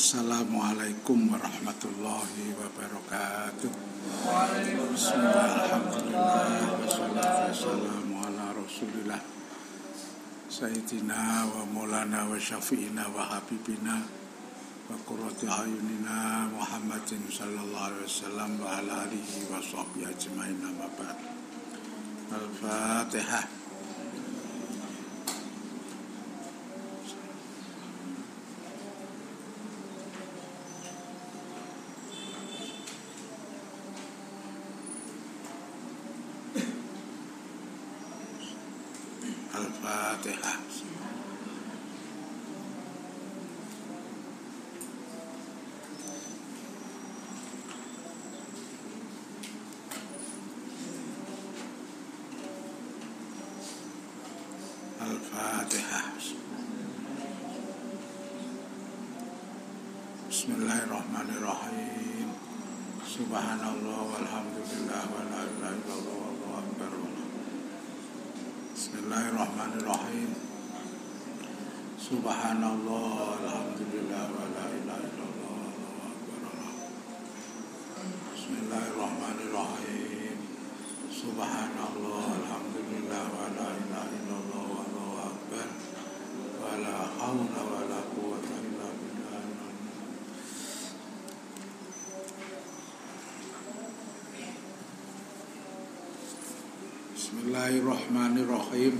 Assalamualaikum warahmatullahi wabarakatuh. Bismillahirrahmanirrahim. Wassalatu wassalamu ala rasulillah Sayyidina wa maulana wa syafi'ina wa habibina wa qurrati ayunina Muhammadin sallallahu alaihi wasallam wa ala alihi wa sahbihi ajma'in. Amma ba'd. Al-Fatihah. Al-Fatihah. Al-Fatihah. Bismillahirrahmanirrahim. Subhanallah walhamdulillah wa la ilaha illallah wallahu akbar. Bismillahirrahmanirrahim. Subhanallah alhamdulillah wa la ilaha illallah wallahu akbar. Bismillahirrahmanirrahim. Subhanallah alhamdulillah wa la ilaha illallah wallahu akbar. Wa la haula wa la quwwata illa billah. Bismillahirrahmanirrahim.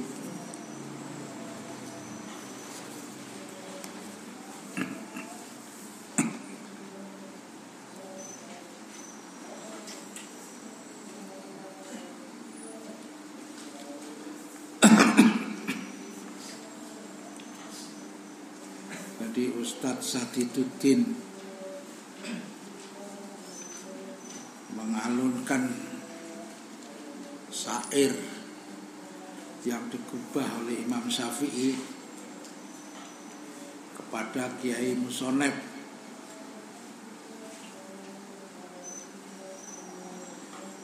Jadi Ustadz Sadiduddin mengalunkan syair yang digubah oleh Imam Syafi'i kepada Kiai Musoneb.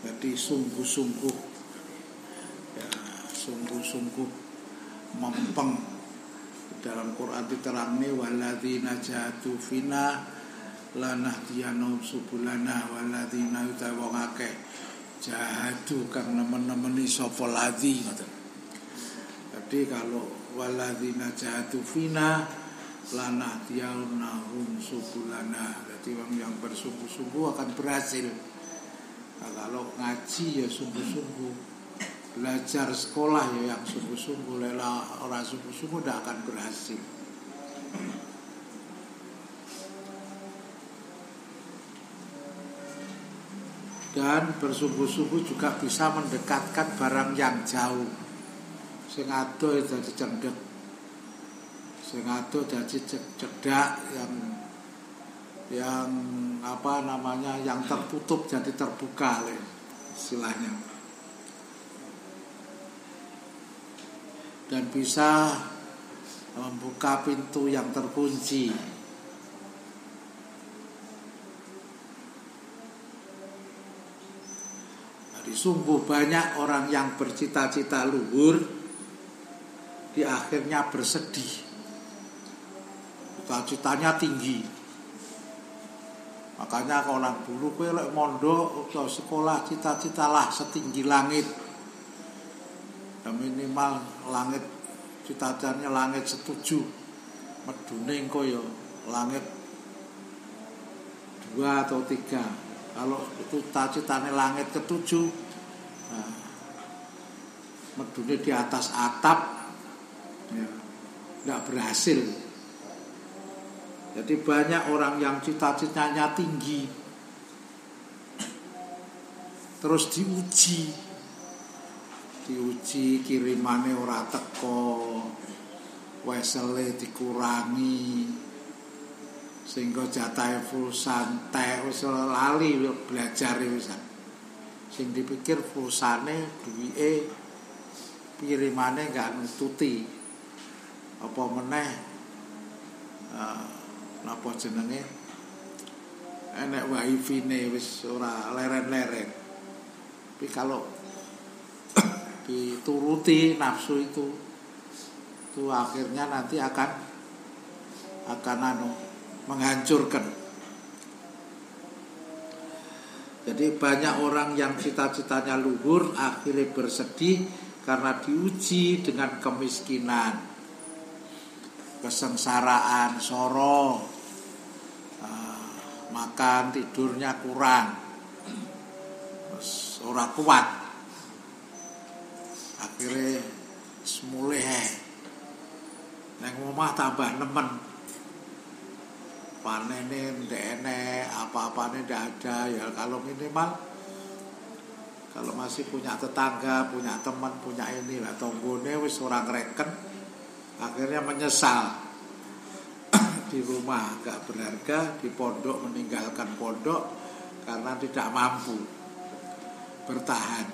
Jadi sungguh-sungguh mempeng. Dalam Quran diterangnya walladzina jahadu fina lanahdiyannahum subulana walladzina yutawaqake jahadu kang nemen-nemeni sapa ladzi. Jadi kalau walladzina jahadu fina lanahdiyannahum subulana, jadi orang yang bersungguh-sungguh akan berhasil. Nah, kalau ngaji ya sungguh-sungguh, belajar sekolah ya yang sungguh-sungguh, lela orang sungguh-sungguh tidak akan berhasil. Dan bersungguh-sungguh juga bisa mendekatkan barang yang jauh. Sing ado dadi cendhek, sing ado dadi cedak, yang apa namanya, yang tertutup jadi terbuka istilahnya. Dan bisa membuka pintu yang terkunci. Jadi sungguh banyak orang yang bercita-cita luhur di akhirnya bersedih. Cita-citanya tinggi. Makanya kalau orang dulu kowe lek mondok atau sekolah cita-citalah setinggi langit. Minimal langit, cita-citanya langit 7, medune engko ya langit 2 atau 3. Kalau cita-citanya langit ke-7, nah, medune di atas atap ya, enggak berhasil. Jadi banyak orang yang cita-citanya tinggi terus diuji kirimane ora teko, wesele dikurangi sehingga jatahe full santai, wis lali belajar wisan. Sing dipikir pulsane duwike kirimane gak nututi. Apa meneh napa jenenge enek wifi-ne wis ora leren-leren. Tapi kalau dituruti nafsu itu akhirnya nanti akan menghancurkan. Jadi banyak orang yang cita-citanya luhur akhirnya bersedih karena diuji dengan kemiskinan, kesengsaraan, soro, makan tidurnya kurang, terus ora kuat, akhirnya semulih neng omah tambah nemen, panene ndek apa-apane ndak ada. Ya kalau minimal kalau masih punya tetangga, punya teman, punya ini lah, tonggone wis ora ngreken, akhirnya menyesal. Di rumah agak berharga, di pondok meninggalkan pondok karena tidak mampu bertahan.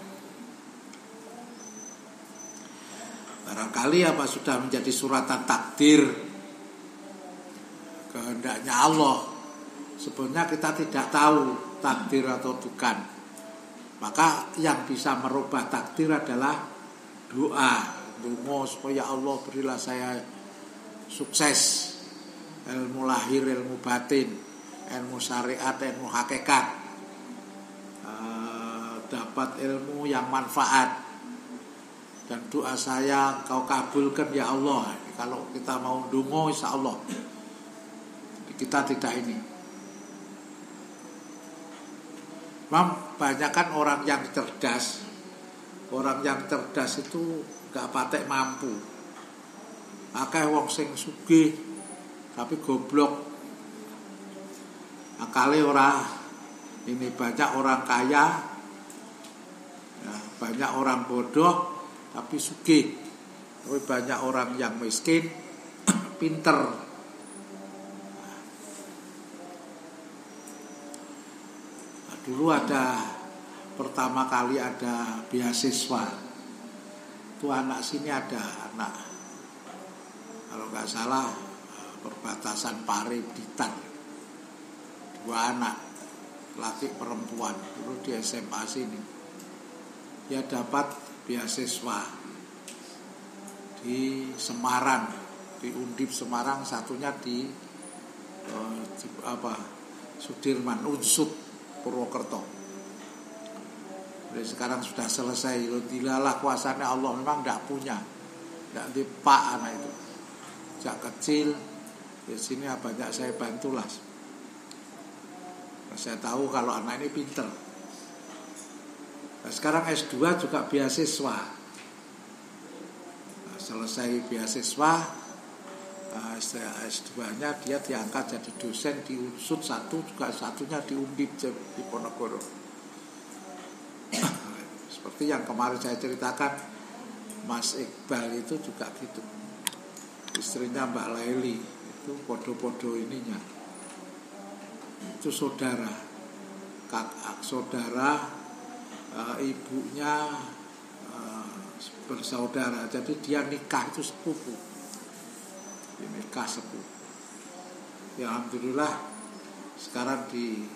Barangkali apa sudah menjadi suratan takdir kehendaknya Allah. Sebenarnya kita tidak tahu takdir atau bukan. Maka yang bisa merubah takdir adalah doa. Donga supaya Allah berilah saya sukses, ilmu lahir, ilmu batin, ilmu syariat, ilmu hakikat, dapat ilmu yang manfaat, dan doa saya Kau kabulkan ya Allah. Kalau kita mau donga insya Allah kita tidak ini. Banyak kan orang yang cerdas. Orang yang cerdas itu gak patek mampu. Akeh wong sing sugih tapi goblok, akale ora ini. Banyak orang kaya ya, banyak orang bodoh tapi sugih, tapi banyak orang yang miskin pinter. Nah, dulu ada pertama kali ada beasiswa itu anak sini, ada anak kalau nggak salah perbatasan Pare Blitar, 2 anak laki perempuan dulu di SMA sini. Dia dapat beasiswa di Semarang, di Undip Semarang, satunya di Sudirman Unsut Purwokerto. Jadi sekarang sudah selesai. Dilalah kuasanya Allah, memang tidak punya, tidak dipak anak itu sejak kecil. Di sini banyak saya bantulah. Saya tahu kalau anak ini pinter. Nah, sekarang S2 juga beasiswa. Nah, selesai beasiswa, S2-nya dia diangkat jadi dosen di Unsut, juga satunya di Undip di Ponorogo. Seperti yang kemarin saya ceritakan, Mas Iqbal itu juga gitu. Istrinya Mbak Laili itu podo-podo ininya, itu saudara, ibunya bersaudara. Jadi dia nikah itu sepupu, dia nikah sepupu. Ya alhamdulillah sekarang di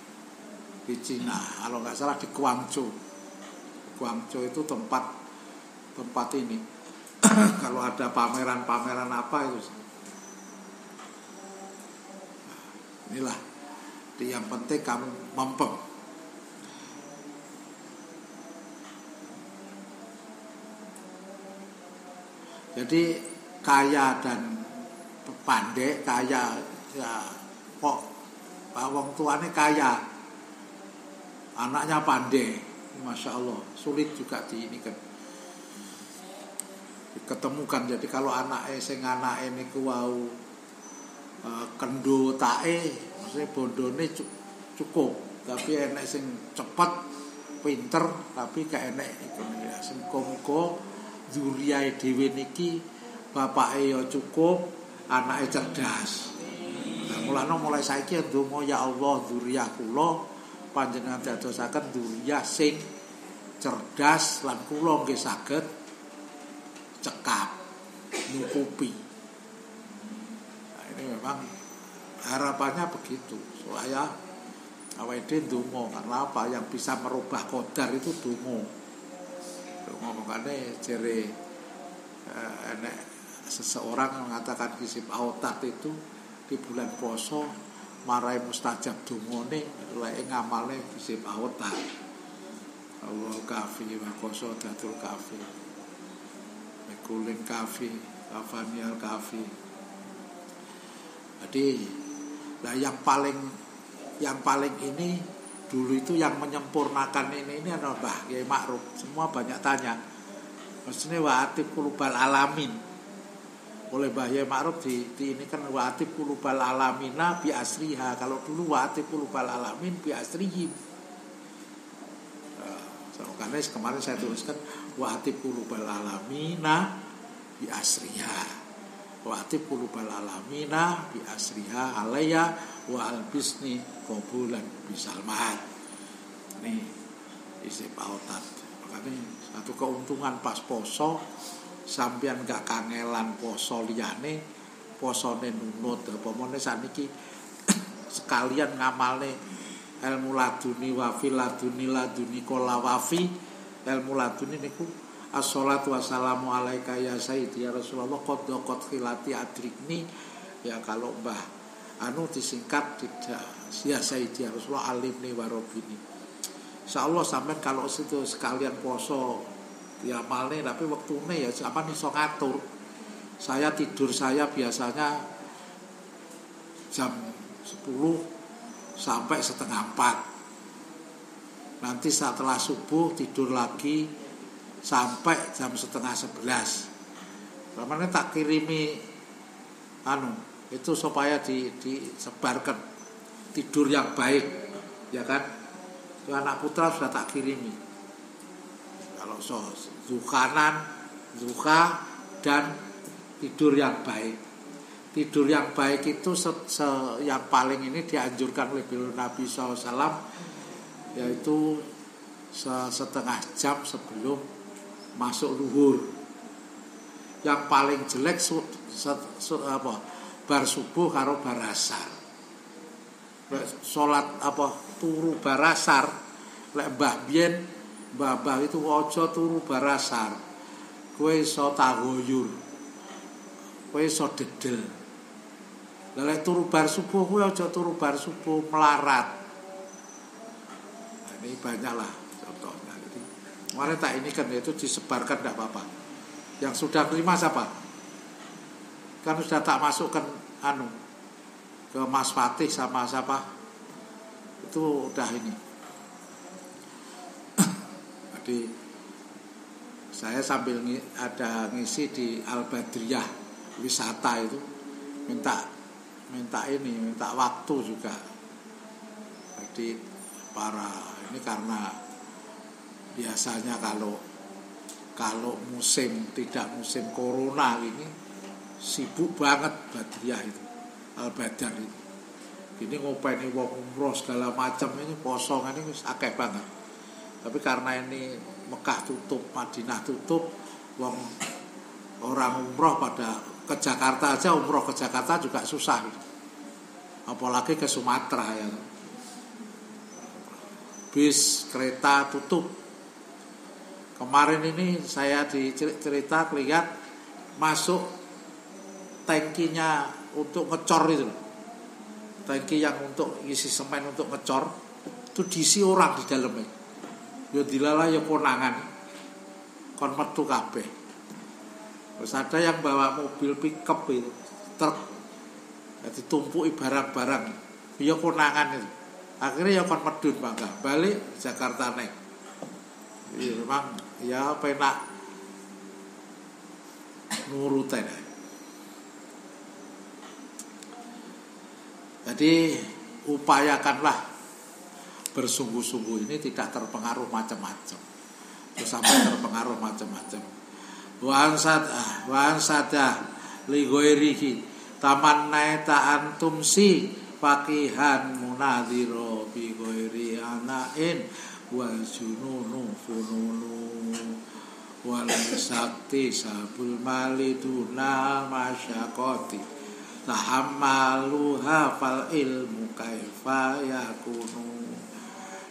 Cina, kalau nggak salah di Guangzhou. Guangzhou itu tempat ini. Kalau ada pameran apa itu. Inilah yang penting kamu mempeng. Jadi kaya dan pandai, kaya ya kok wong tuane kaya, anaknya pandai, masya Allah, sulit juga diketemukan. Jadi kalau anake niku wau kendo tae, maksudnya bondone cukup, tapi enek sing cepet pinter tapi gak enek iku ya. Sing muga zuriyae dhewe niki bapake ya cukup, anake cerdas. Nah, mulai saiki ndonga ya Allah zuriyah kula panjenengan dadosaken zuriyah sing cerdas lan kula nggih saged cekap nyukupi. Ini memang harapannya begitu, supaya awake dhewe ndonga. Karena apa? Yang bisa merubah qadar itu ndonga. Makanya jere enek seseorang yang mengatakan kisip autat itu di bulan poso marai mustajab dungane lek ngamale isip awet. Allah kafi wa qasadatul kafi. Mekuling kafi, kafanial kafi. Jadi yang paling ini dulu itu yang menyempurnakan ini adalah Mbah Kiai Ma'ruf. Semua banyak tanya. Maksudnya wa'atib kulubal alamin. Oleh Mbah Kiai Ma'ruf di ini kan wa'atib kulubal alamina bi asriha. Kalau dulu wa'atib kulubal alamin bi asrihim. Karena kemarin saya tuliskan wa'atib kulubal alamina bi asriha. Wa'atib kulubal alamina bi asriha alaya wa albisni qabulan bisalmat. Ini isi pautat. Makanya satu keuntungan pas poso sampeyan gak kangelan poso liyane, posone nunut apa meneh saniki sekalian ngamale ilmu laduni wa fil laduni kola wafi. Ilmu laduni niku assalatu wassalamu alaika ya sayyidi ya Rasulullah qad khilati adrikni. Ya kalau Mbah disingkat tidak ya sayyidi ya Rasulullah alimni warobini. Insyaallah sampean kalau situ sekalian poso ya malne tapi wektune ya sampean iso ngatur. Saya tidur biasanya jam 10 sampai setengah 4. Nanti setelah subuh tidur lagi sampai jam setengah 11. Namanya tak kirimi itu supaya disebarkan tidur yang baik, ya kan? Itu anak putra sudah tak kirimi. Kalau zuka dan tidur yang baik. Tidur yang baik itu yang paling ini dianjurkan oleh Nabi SAW, yaitu setengah jam sebelum masuk luhur. Yang paling jelek bar subuh karo bar asar. Salat turu bar asar, lek mbah biyen mbah itu aja turu bar asar. Kowe iso tagoyur. Kowe iso dedel. Lek turu bar subuh kowe aja turu bar subuh melarat. Nah, ini banyaklah contohnya. Jadi kemarin tak ini kan itu disebarkan tidak apa-apa. Yang sudah terima siapa? Kan sudah tak masukkan ke Mas Fatih sama siapa? Itu udah ini. Jadi saya sambil ada ngisi di Al-Badriyah wisata itu minta waktu juga. Jadi ini karena biasanya kalau musim corona ini sibuk banget Badriyah itu, Al-Badar itu. Ini ngopeni wong umroh segala macam ini kosong ini akeh banget. Tapi karena ini Mekah tutup, Madinah tutup, wong orang umroh pada ke Jakarta aja, umroh ke Jakarta juga susah gitu. Apalagi ke Sumatera ya. Bis, kereta tutup. Kemarin ini saya cerita lihat masuk tangkinya untuk ngecor itu. Tangki yang untuk isi semen untuk ngecor itu diisi orang di dalamnya. Ya dilala ya konangan. Kon metu kabeh. Terus ada yang bawa mobil pickup itu, truk. Jadi tumpuki barang-barang. Ya konangan itu. Akhirnya ya kon medun bangga. Balik Jakarta naik. Iya memang ya penak nurutan. Jadi upayakanlah bersungguh-sungguh ini tidak terpengaruh macam-macam. Terus sampai terpengaruh macam-macam. Wa ansada li ghairihi tamanna ta antum si faqihan munadhiro bi ghairi anain wal jununu fununu wal sakti sabul maliduna masyaqati tahammaluha fal ilmu kaifa yakunu.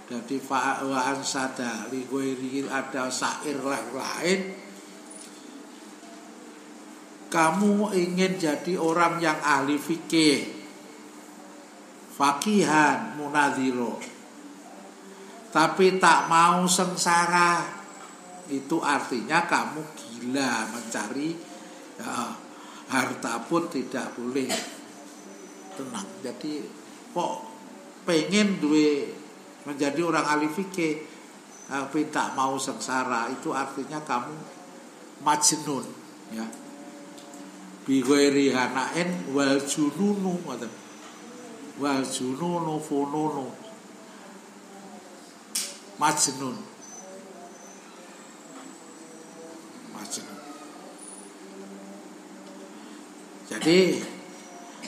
Jadi fa'an sada li ghairi ada syair lain. Kamu ingin jadi orang yang ahli fikih, fakihan munadziro, tapi tak mau sengsara, itu artinya kamu gila mencari harta pun tidak boleh tenang. Jadi kok pengen menjadi orang ahli fikih tapi tak mau sengsara, itu artinya kamu majnun, ya. Bi ghairi hanain wal jununu fununu, majnun. Jadi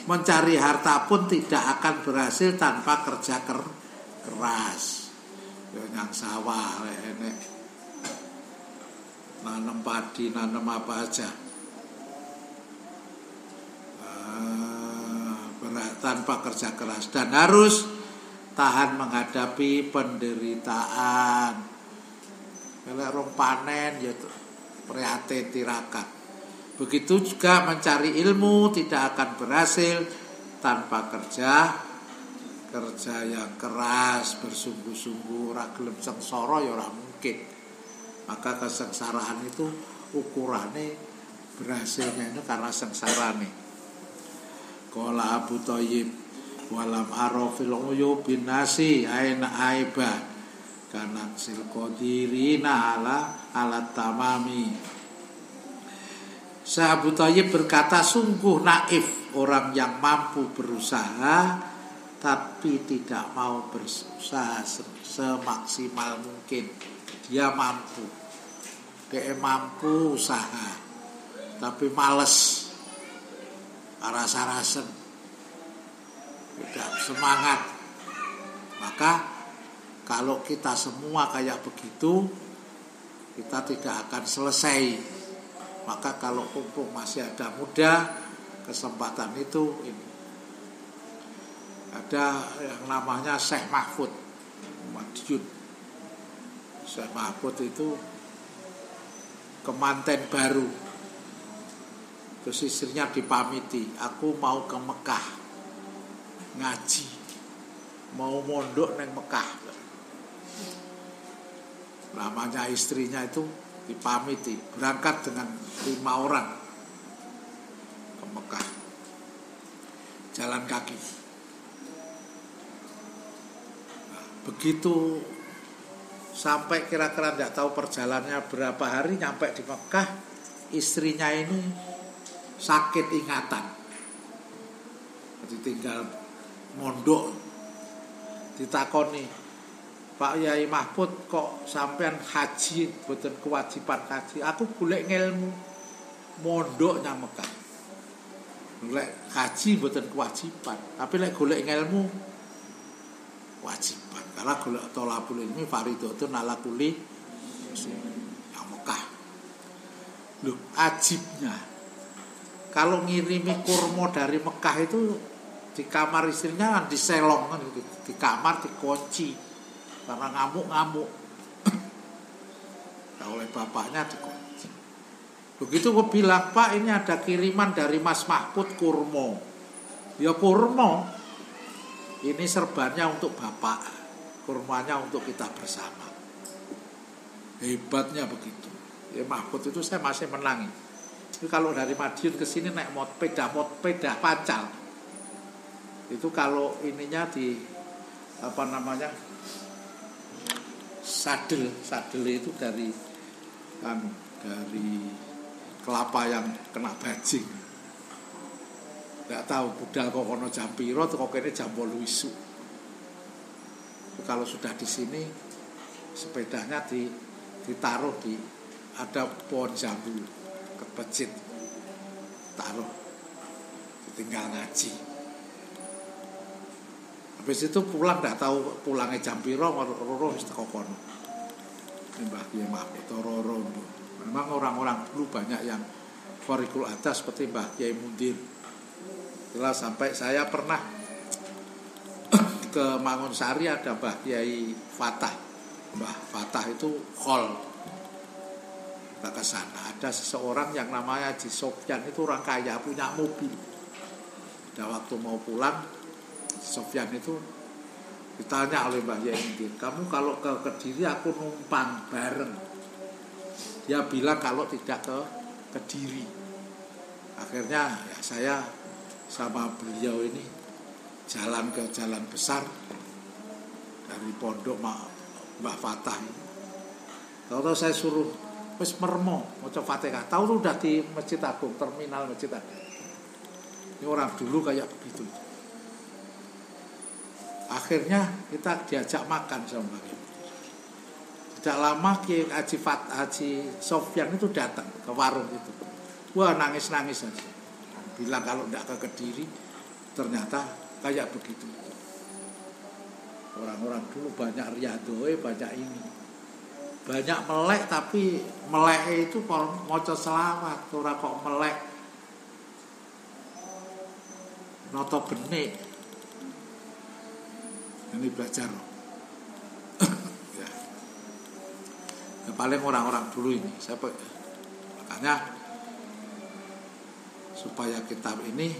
mencari harta pun tidak akan berhasil tanpa kerja keras. Yang sawah, enek nanam padi, nanam apa aja, tanpa kerja keras, dan harus tahan menghadapi penderitaan. Kalau rong panen ya prihatin tirakat. Begitu juga mencari ilmu tidak akan berhasil tanpa kerja yang keras, bersungguh-sungguh. Ora gelem sengsara ya ora mungkin. Maka kesengsaraan itu ukurannya berhasilnya itu karena sengsarane. Qala Abu Thayyib walam arafil uyubin nasi aina aiba kana sil qadirina ala tamami. Syekh Abu Thayyib berkata, sungguh naif orang yang mampu berusaha tapi tidak mau berusaha semaksimal mungkin. Dia mampu usaha tapi males, rasa-rasen, tidak semangat. Maka kalau kita semua kayak begitu, kita tidak akan selesai. Maka kalau mumpung masih ada muda, kesempatan itu ini. Ada yang namanya Syekh Mahfud Madiun. Syekh Mahfud itu kemanten baru. Terus istrinya dipamiti, aku mau ke Mekah ngaji, mau mondok neng Mekah. Namanya istrinya itu dipamiti, berangkat dengan 5 orang ke Mekah, jalan kaki. Nah, begitu sampai kira-kira tidak tahu perjalanannya berapa hari, nyampe di Mekah, istrinya ini sakit ingatan, jadi tinggal mondok. Ditakoni, Pak Yai Mahfud, kok sampean haji boten kewajiban haji? Aku golek ngelmu, mondok nang Mekah. Golek haji boten kewajiban, tapi lek golek ngelmu wajiban. Karena golek thalabul ilmi fardhatun ala kulli nang Mekah. Loh, ajibnya kalau ngirimi kurma dari Mekah itu di kamar istrinya diselong kan, di kamar dikunci. Karena ngamuk-ngamuk oleh bapaknya dikunci. Begitu gue bilang, Pak, ini ada kiriman dari Mas Mahfud kurma. Ya kurma, ini serbannya untuk bapak, kurmanya untuk kita bersama. Hebatnya begitu. Ya Mahfud itu saya masih menangi. Jadi kalau dari Madiun ke sini naik peda pancal. Itu kalau ininya di sadel itu dari kelapa yang kena bajing. Enggak tahu budal kok ono jam piro, kok kene jam 8 isuk. Kalau sudah di sini sepedanya ditaruh di ada pohon jambu kepecit, taruh, tinggal ngaji. Habis itu pulang enggak tahu pulangnya jam piro, roro wis teko kono. Mbah Kiai Mahfud roro. Memang orang-orang dulu banyak yang Qorikul Adas seperti Mbah Kiai Mundir. Itulah sampai saya pernah ke Mangunsari, ada Mbah Kiai Fatah. Mbah Fatah itu khol. Kita ke sana, ada seseorang yang namanya Haji Sofyan, itu orang kaya, punya mobil. Pada waktu mau pulang Sofyan itu ditanya oleh Mbah Yai, kamu kalau ke Kediri aku numpang bareng. Dia bilang kalau tidak ke Kediri. Akhirnya ya saya sama beliau ini jalan ke jalan besar dari pondok Mbah Fatah ini. Tahu-tahu saya suruh wis mermo maca Fatihah. Tahu udah di Masjid Agung, terminal Masjid Agung. Ini orang dulu kayak begitu. Akhirnya kita diajak makan sama Mbak. Tidak lama Haji Sofyan itu datang ke warung itu. Wah, nangis-nangis aja. Bilang kalau tidak ke Kediri ternyata kayak begitu. Orang-orang dulu banyak riadoe, banyak ini. Banyak melek, tapi melek itu maca selawat, ora kok melek noto benik. Ini belajar ya. Ya, paling orang-orang dulu ini makanya supaya kitab ini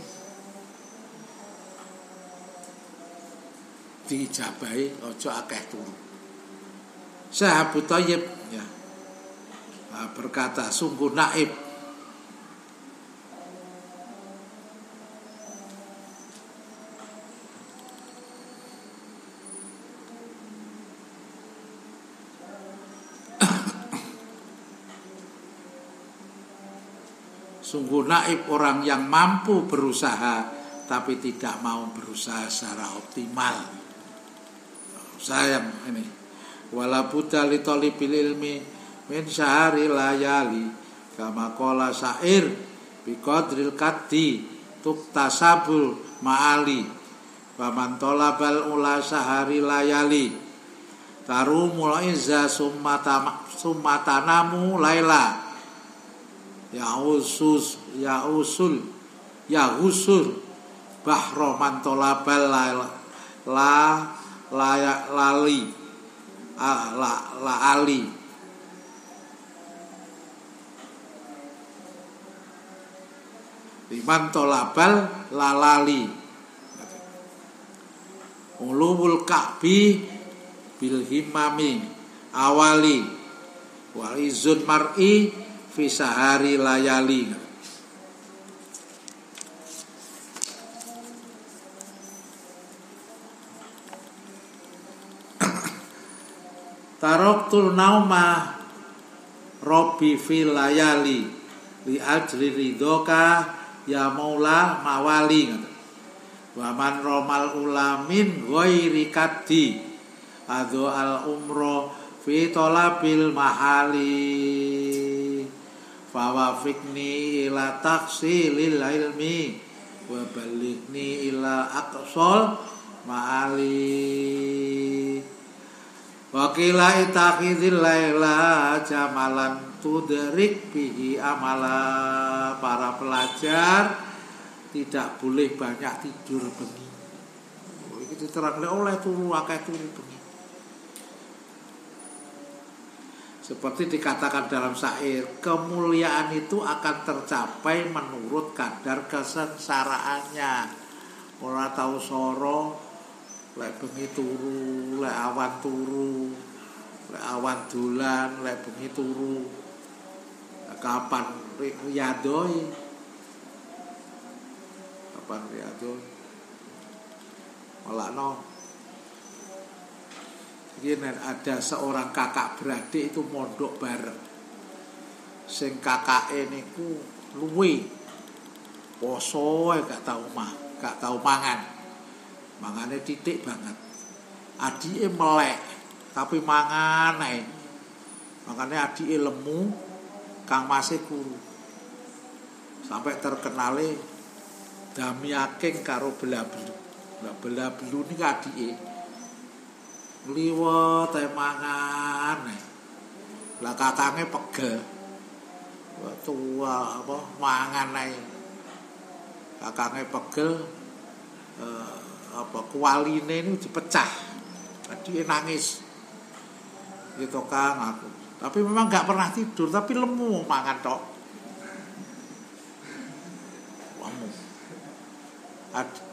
diijabahi ojo akeh turu. Syekh Abu Thayyib ya, berkata sungguh naib orang yang mampu berusaha tapi tidak mau berusaha secara optimal. Sayang ini. Wala budda li talibil ilmi min syahri layali kama qala syair bi qadril kaddi tuktasabul ma'ali wa man talabal ula syahri layali tarumul izza summatanamu laila ya usul bahro mantolabal lali ali mantolabal lalali ulumul ka'bi bil himami awali walizun mar'i fi sahari layali. Taroktul nauma Robbi fil layali li ajri ridhoka ya maula mawali. Wa man romal ulamin ghairi kaddi adu al umro fi talabil mahali fawafikni ila taksilil ilmi wa balighni ila aqsal ma'ali wa qila itakhidil laila jamalan tudrik bihi amala. Para pelajar tidak boleh banyak tidur bengi. Iki diterangke oleh turu akeh turu bengi. Seperti dikatakan dalam syair, kemuliaan itu akan tercapai menurut kadar kesengsaraannya. Ora tau soro lek bengi turu, lek awan turu, lek awan dolan, lek bengi turu. Kapan riyadoi? Kapan riyadoi? Malakno ini ada seorang kakak beradik itu mondok bareng. Sing kakake niku luwe poso gak tau mangan. Mangane titik banget. Adike melek tapi mangan ae. Makane adike lemu, kang masih kuru. Sampai terkenale Damyaking karo Belabelu. Lah Belabelu niki adike liwat mangan. Lah kakange pegel. Tua apa mangan ae. Kakange pegel kualine ini dipecah. Tadi nangis. Gitu Kang aku. Tapi memang enggak pernah tidur, tapi lemu mangan tok.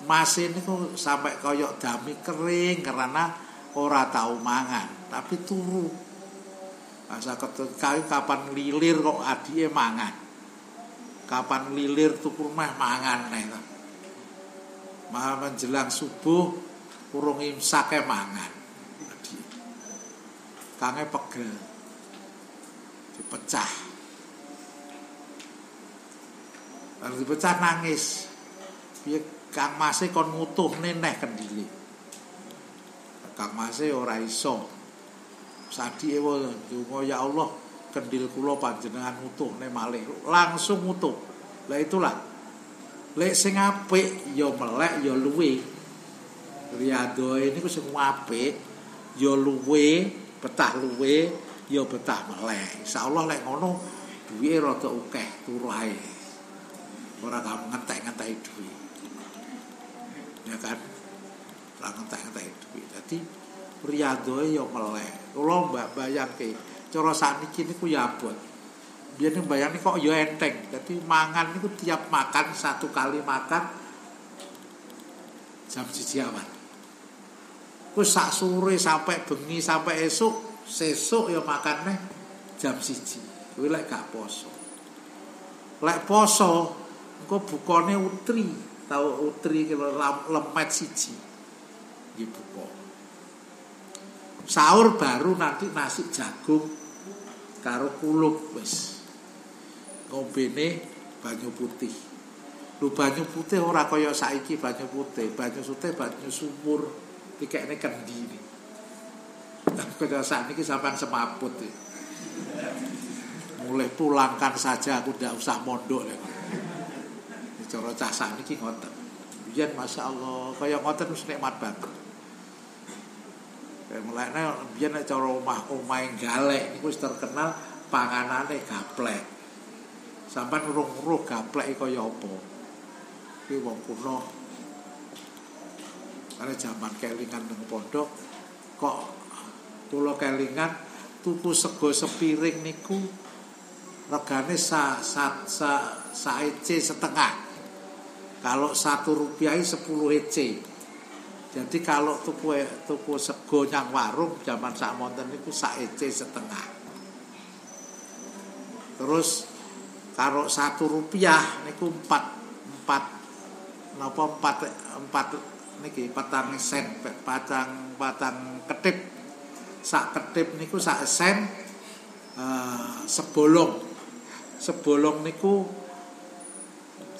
Mas niku sampai koyok dami kering karena ora tau mangan, tapi turu. Masa kayu kapan lilir kok adike mangan. Kapan lilir tuku meh mangan neh. Malah menjelang subuh urung imsak mangan. Kange pegel. Dipecah. Lalu dipecah nangis. Piye Kang Mase kon ngutuhne neh kendile. Kang Mase ora iso. Sadike wae donga ya Allah, kendil kula panjenengan utuhne malih. Langsung utuh. Lah itulah. Lek sing apik ya melek ya luwe. Riyadoe niku sing apik ya luwe, betah luwe, ya betah melek. Insyaallah lek ngono duwe rada akeh turu ae. Ora kamu ngentek-ngentek duwe. Ya kan? Ora ngentek-ngentek duwe. Dadi riyadoe ya melek. Kula mbak bayangke cara sakniki niku ya abot. Biyen bayangke kok ya enteng. Dadi mangan niku tiap makan satu kali makan jam 1 awan. Ku sak sore sampai bengi sampai sesuk ya makane jam 1. Kuwi lek gak poso. Lek poso engko bukane utri, tau utri lemet 1. Nggih buka. Sahur baru nanti nasi jagung karo kulup wis. Ngombene banyu putih. Lu banyu putih ora kaya saiki banyu putih banyu sumur dikekne kendi iki. Kaya sakniki sampean semaput iki. Mulai pulangkan saja aku ndak usah mondok lek. Cara cah sakniki ngoten. Biyen masyaallah kaya ngoten wis nikmat banget. Kayak mulane biyen nek cara omah-omahe galek niku wis terkenal panganane gaplek. Sampai urung-urung gaplek kaya apa. Kuwi wong kuno. Karena zaman kelingan nang pondok kok kula kelingan tuku sego sepiring niku regane saece setengah. Kalau 1 rupiah 10 ece. Jadi kalau tuku sego nyang warung zaman sakmonten niku saece setengah. Terus karo 1 rupiah niku 4 niki 4 sen patang ketip. Sak ketip niku sak sen sebolong. Sebolong niku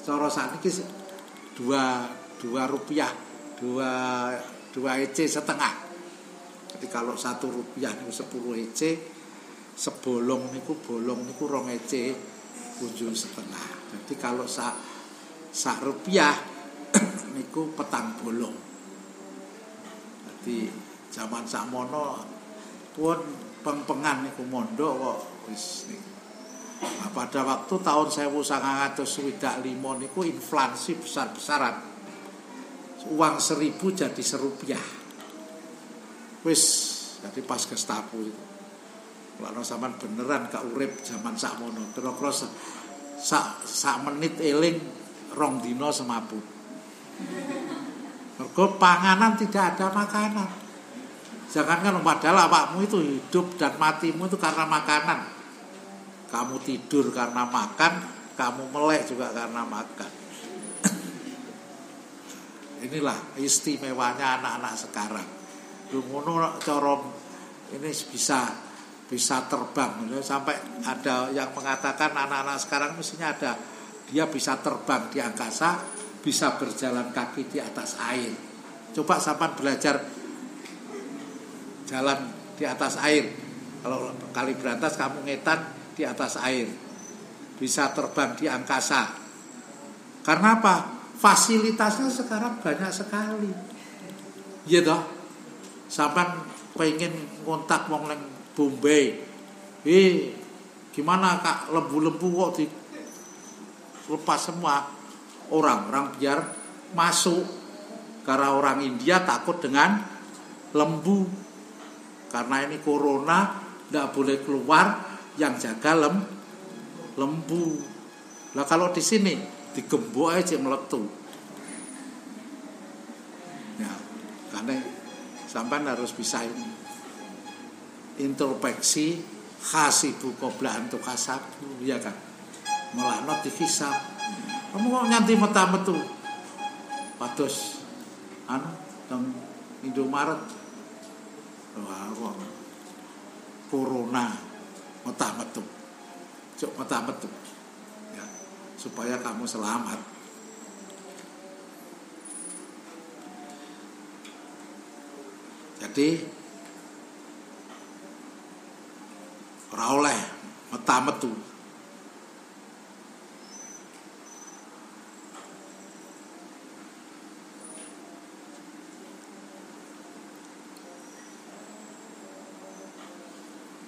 cara sakniki 2 rupiah, 2 ece setengah. Jadi kalau 1 rupiah niku 10 ece, sebolong niku 2 ece kunjung setengah. Jadi kalau sak rupiah niku 4 bolong. Jadi zaman sakmono pun peng-pengan niku mondok kok wis niku. Nah, pada waktu tahun 1995 niku inflasi besar-besaran. Uang 1.000 jadi Rp1. Wis jadi pas Gestapo itu. Kalau sampean beneran gak urip zaman sakmono, kira-kira sak menit eling 2 dina semaput. Mergo panganan tidak ada makanan. Jangankan padahal awakmu itu hidup dan matimu itu karena makanan. Kamu tidur karena makan, kamu melek juga karena makan. Inilah istimewanya anak-anak sekarang. Ngono cara ini bisa terbang. Sampai ada yang mengatakan anak-anak sekarang mestinya ada dia bisa terbang di angkasa, bisa berjalan kaki di atas air. Coba sampean belajar jalan di atas air. Kalau kali berantas kamu ngetan di atas air, bisa terbang di angkasa. Karena apa? Fasilitasnya sekarang banyak sekali. Iya toh? Sampai pengen kontak wong nang Bombay. Gimana Kak, lembu-lembu kok dilepas semua? Orang biar masuk. Karena orang India takut dengan lembu. Karena ini corona, tidak boleh keluar. Yang jaga lembu. Lah kalau di sini digembok aja meletu. Makanya sampean harus bisa ini. Introspeksi hasibu qabla an tuhasabu, ya kan? Mulakno dihisab. Kamu kok nganti meta-metu. Pados teng Indomaret. Wah, corona meta-metu. Cuk meta-metu. Ya, supaya kamu selamat. Jadi ora oleh meta-metu.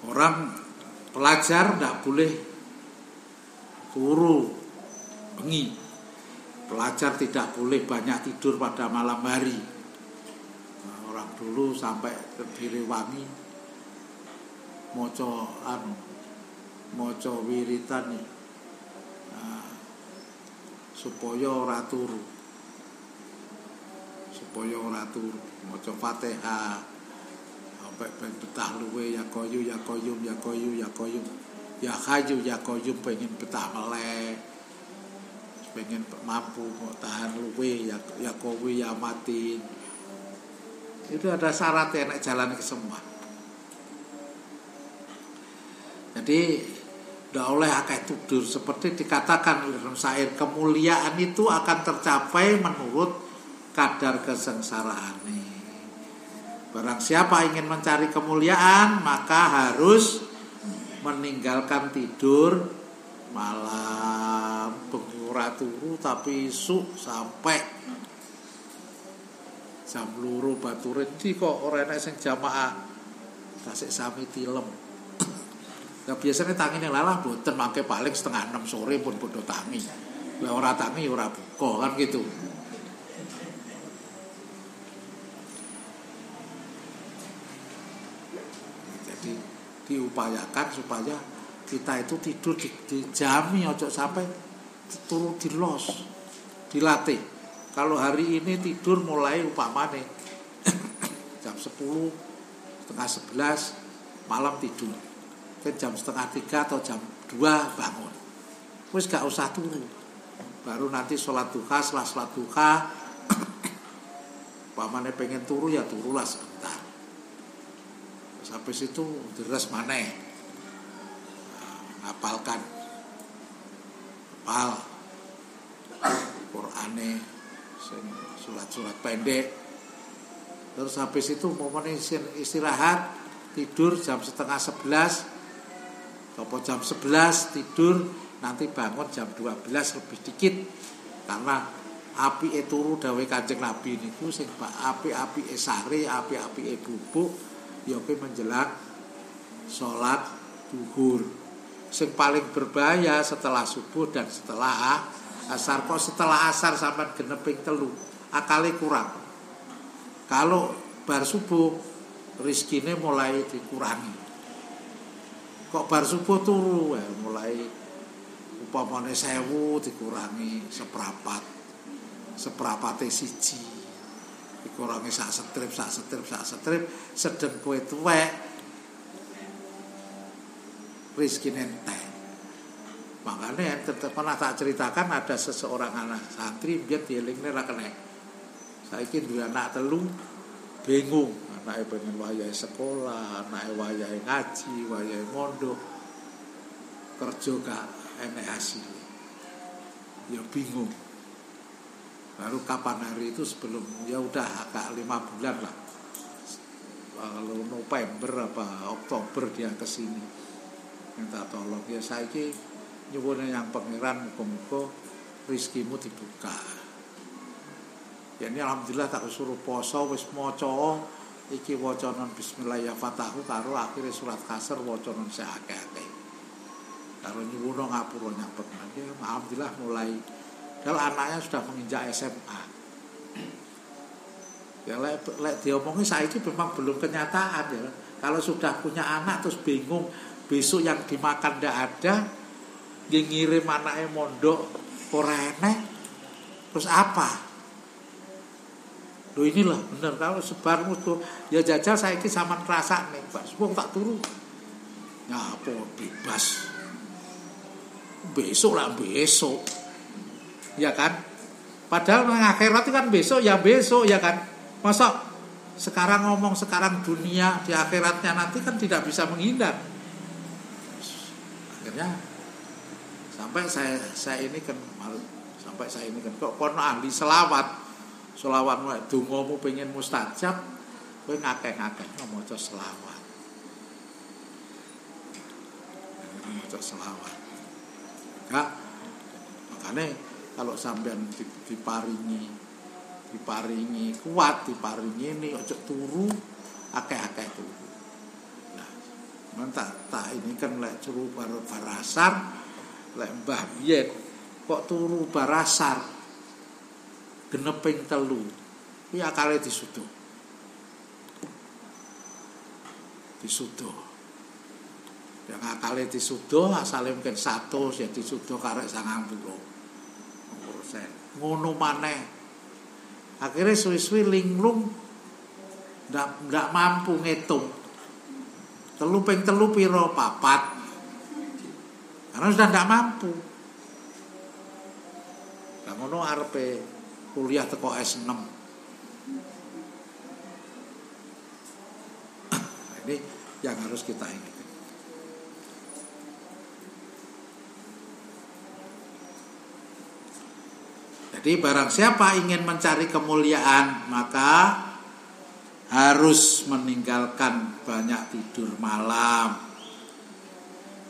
Orang pelajar tidak boleh turu bengi. Pelajar tidak boleh banyak tidur pada malam hari. Nah, orang dulu sampai terdiri wangi maca wiritan nih. Nah, supaya ora turu. Maca Fatihah sampai ben betah luwe ya qayyum ya qayyum ya qayyum ya qayyum ya hayyu ya qayyum, pengen betah melek, pengen mampu tahan luwe ya qawi ya mati. Itu ada syaratnya nek jalan ke semua. Jadi tidak oleh akeh tidur, seperti dikatakan oleh syair, kemuliaan itu akan tercapai menurut kadar kesengsaraan. Barang siapa ingin mencari kemuliaan, maka harus meninggalkan tidur malam, bengi ora turu tapi isuk sampai jam 2 bature iki kok ora enek sing jamaah tasik sami tilem. Ya biasanya tangi yang lalah boten, mangke paling 5:30 sore pun podo tangi. Lah ora tangi ora buka kan gitu. Jadi diupayakan supaya kita itu tidur dijami, ojo sampai turu dilos, dilatih. Kalau hari ini tidur mulai upamane jam 10, setengah 11 malam tidur. Ke jam 2:30 atau jam 2 bangun. Wis gak usah turu. Baru nanti sholat duha, setelah sholat duha pamane pengen turu ya turulah sebentar. Terus habis itu deres maneh. Ngapalkan. Hafal Qur'ane, surat-surat pendek. Terus habis itu momen istirahat, tidur jam 10:30 atau jam 11 tidur, nanti bangun jam 12 lebih dikit, karena api turu dawuh Kanjeng Nabi niku sing api sare, api bubuk ya kuwi menjelang salat zuhur. Sing paling berbahaya setelah subuh dan setelah asar. Kok setelah asar sampai geneping 3 akale kurang. Kalau bar subuh rizkine mulai dikurangi. Kok bar subuh turu mulai upamane 1000 dikurangi seprapate siji, dikurangi sak setrip sedeng kowe tuwek rizkine entek. Makanya tetep pernah tak ceritakan, ada seseorang anak santri biar dielingne ra kenek. Saiki duwe anak 3 bingung, anake pengen wayahe sekolah, anake wayahe ngaji, wayahe mondok, kerja gak enek hasil, ya bingung. Baru kapan hari itu sebelum ya udah agak 5 bulan lah, kalau November apa Oktober dia kesini minta tolong, ya saiki nyuwun yang pangeran muga-muga rizkimu dibuka. Ya ini alhamdulillah tak suruh poso wis maca iki wacanan bismillahirrahmanirrahim karo akhire surat Kasr wacanan seakeh-akeh. Karo nyuwun ngapura nyapet. Alhamdulillah mulai dal anaknya sudah menginjak SMA. Ya lek diomongi saiki memang belum kenyataan ya. Kalau sudah punya anak terus bingung besok yang dimakan ndak ada, dia ngirim anaknya mondok ora enek, terus apa? Loh inilah bener kalau sebar mutu ya jajal saiki sampean rasane Pak wong tak turu. Ya apa bebas. Besok lah besok. Ya kan? Padahal nang akhirat itu kan besok ya kan. Masa sekarang ngomong sekarang dunia di akhiratnya nanti kan tidak bisa menghindar. Akhirnya sampai saya ini kan kok kono ahli selawat wae dongamu pengen mustajab kowe ngakeh-ngakeh maca selawat. Maca selawat. Makanya kalau sampean diparingi kuat, diparingi ini ojo turu akeh-akeh turu. Nah, tak ini kan lek turu barasar, lek Mbah Biyen kok turu barasar geneping 3 kuwi akale disuduh. Yang akale disuduh asale mungkin 100 ya disuduh karek 90%. Ngono maneh. Akhirnya suwi-suwi linglung ndak mampu ngitung. 3 ping 3 piro 4. Karena sudah ndak mampu. Lah ngono arepe kuliah teko S6. Ini yang harus kita ingat. Jadi barang siapa ingin mencari kemuliaan maka harus meninggalkan banyak tidur malam.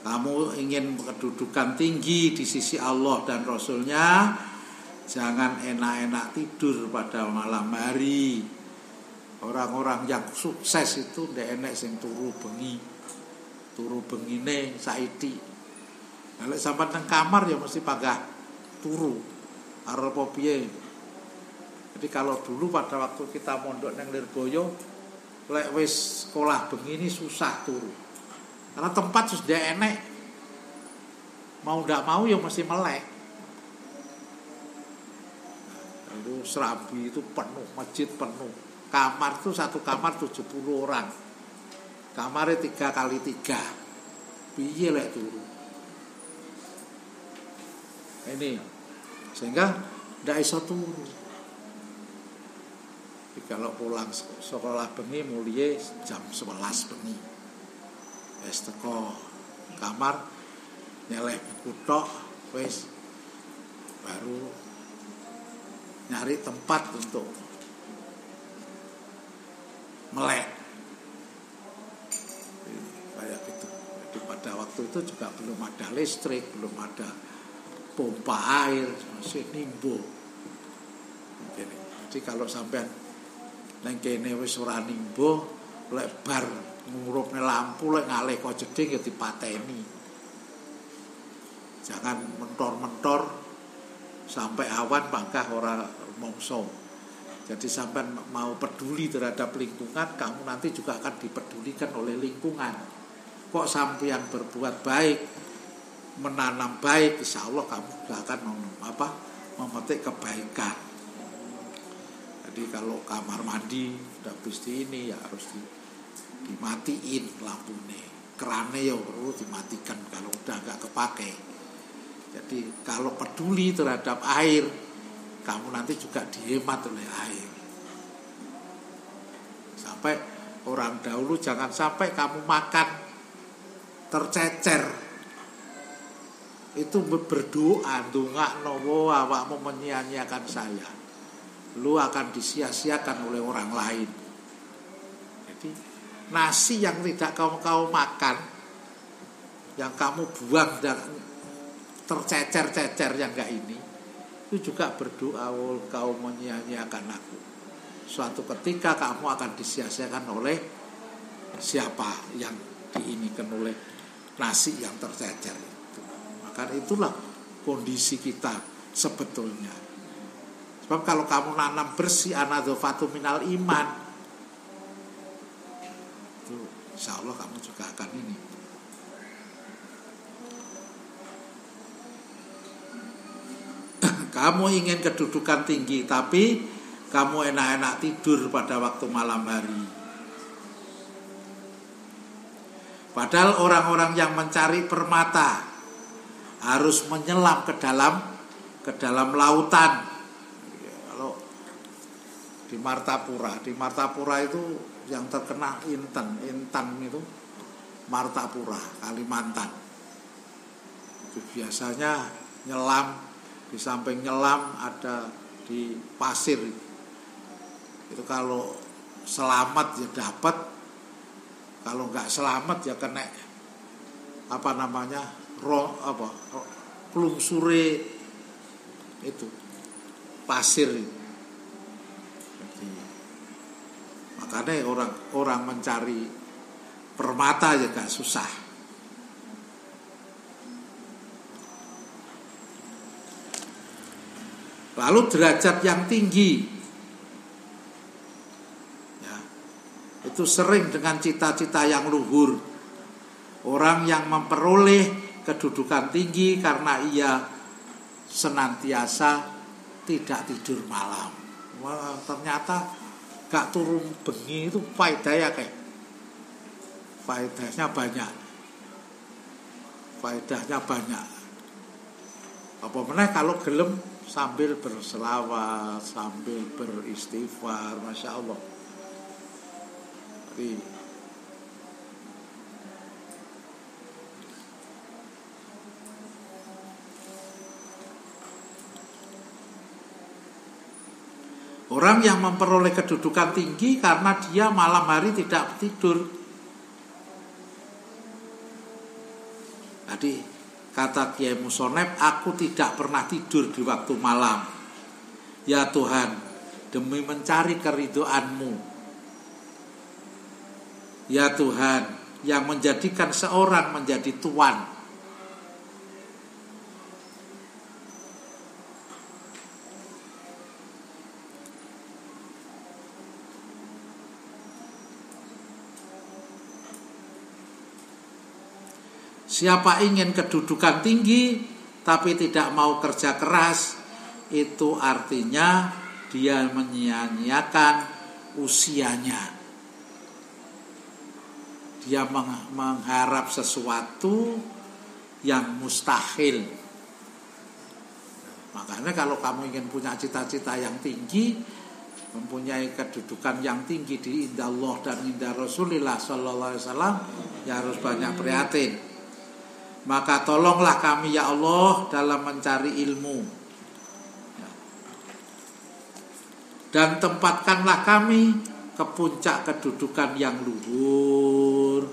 Kamu ingin kedudukan tinggi di sisi Allah dan Rasulnya, jangan enak-enak tidur pada malam hari. Orang-orang yang sukses itu ndak enek sing turu bengine saiki. Nek sampean nang kamar ya mesti panggah turu. Arep piye? Jadi kalau dulu pada waktu kita mondok nang Lirboyo, lek wis sekolah bengi ini susah turu. Karena tempat sudah enek. Mau ndak mau ya mesti melek. Lalu Serambi itu penuh, masjid penuh. Kamar itu satu kamar 70 orang. Kamarnya 3x3. Piye lek turu. Ini sehingga ndak iso turu. Jadi kalau pulang sekolah bengi mulai jam 11 bengi. Wis teko kamar nyeleh buku tok wis baru nyari tempat untuk melek. Kayak gitu. Jadi pada waktu itu juga belum ada listrik, belum ada pompa air, masih nimbo. Jadi kalau sampean nang kene wis ora nimbo, lek bar ngurupne lampu lek ngalih kok jeding ya dipateni. Jangan mentor-mentor sampai awan bangkah ora mongso. Jadi sampean mau peduli terhadap lingkungan, kamu nanti juga akan dipedulikan oleh lingkungan. Kok sampean berbuat baik, menanam baik, insya Allah kamu juga akan memetik kebaikan. Jadi kalau kamar mandi udah pasti ini ya harus dimatiin lampunya, kerannya ya perlu dimatikan kalau udah nggak kepake. Jadi kalau peduli terhadap air, kamu nanti juga dihemat oleh air. Sampai orang dahulu jangan sampai kamu makan tercecer. Itu berdoa, ndongakno awakmu menyia-nyiakan saya. Lu akan disia-siakan oleh orang lain. Jadi nasi yang tidak kau makan, yang kamu buang dan tercecer-cecer yang enggak ini, itu juga berdoa, kau menyia-nyiakan aku. Suatu ketika kamu akan disia-siakan oleh siapa yang diinikan oleh nasi yang tercecer itu. Maka itulah kondisi kita sebetulnya. Sebab kalau kamu nanam bersih, anadzafatu minal iman, itu insya Allah kamu juga akan ini. Kamu ingin kedudukan tinggi, tapi kamu enak-enak tidur pada waktu malam hari. Padahal orang-orang yang mencari permata harus menyelam ke dalam lautan. Kalau di Martapura itu yang terkena Intan itu Martapura, Kalimantan. Itu biasanya nyelam, di samping nyelam ada di pasir. Itu kalau selamat ya dapat, kalau nggak selamat ya kena plungsure itu pasir. Jadi, makanya orang mencari permata ya gak susah. Lalu derajat yang tinggi, ya, itu sering dengan cita-cita yang luhur. Orang yang memperoleh kedudukan tinggi karena ia senantiasa tidak tidur malam. Wah, ternyata gak turun bengi itu faedahnya banyak. Apa meneh kalau gelem sambil berselawat, sambil beristighfar, Masya Allah. Jadi, orang yang memperoleh kedudukan tinggi karena dia malam hari tidak tidur. Tadi kata Kiai Musonep, aku tidak pernah tidur di waktu malam. Ya Tuhan, demi mencari keridhoan-Mu. Ya Tuhan, yang menjadikan seorang menjadi tuan. Siapa ingin kedudukan tinggi tapi tidak mau kerja keras, itu artinya dia menyia-nyiakan usianya. Dia mengharap sesuatu yang mustahil. Makanya kalau kamu ingin punya cita-cita yang tinggi, mempunyai kedudukan yang tinggi di indah Allah dan indah Rasulullah sallallahu alaihi wasallam, ya harus banyak prihatin. Maka tolonglah kami ya Allah dalam mencari ilmu, dan tempatkanlah kami ke puncak kedudukan yang luhur.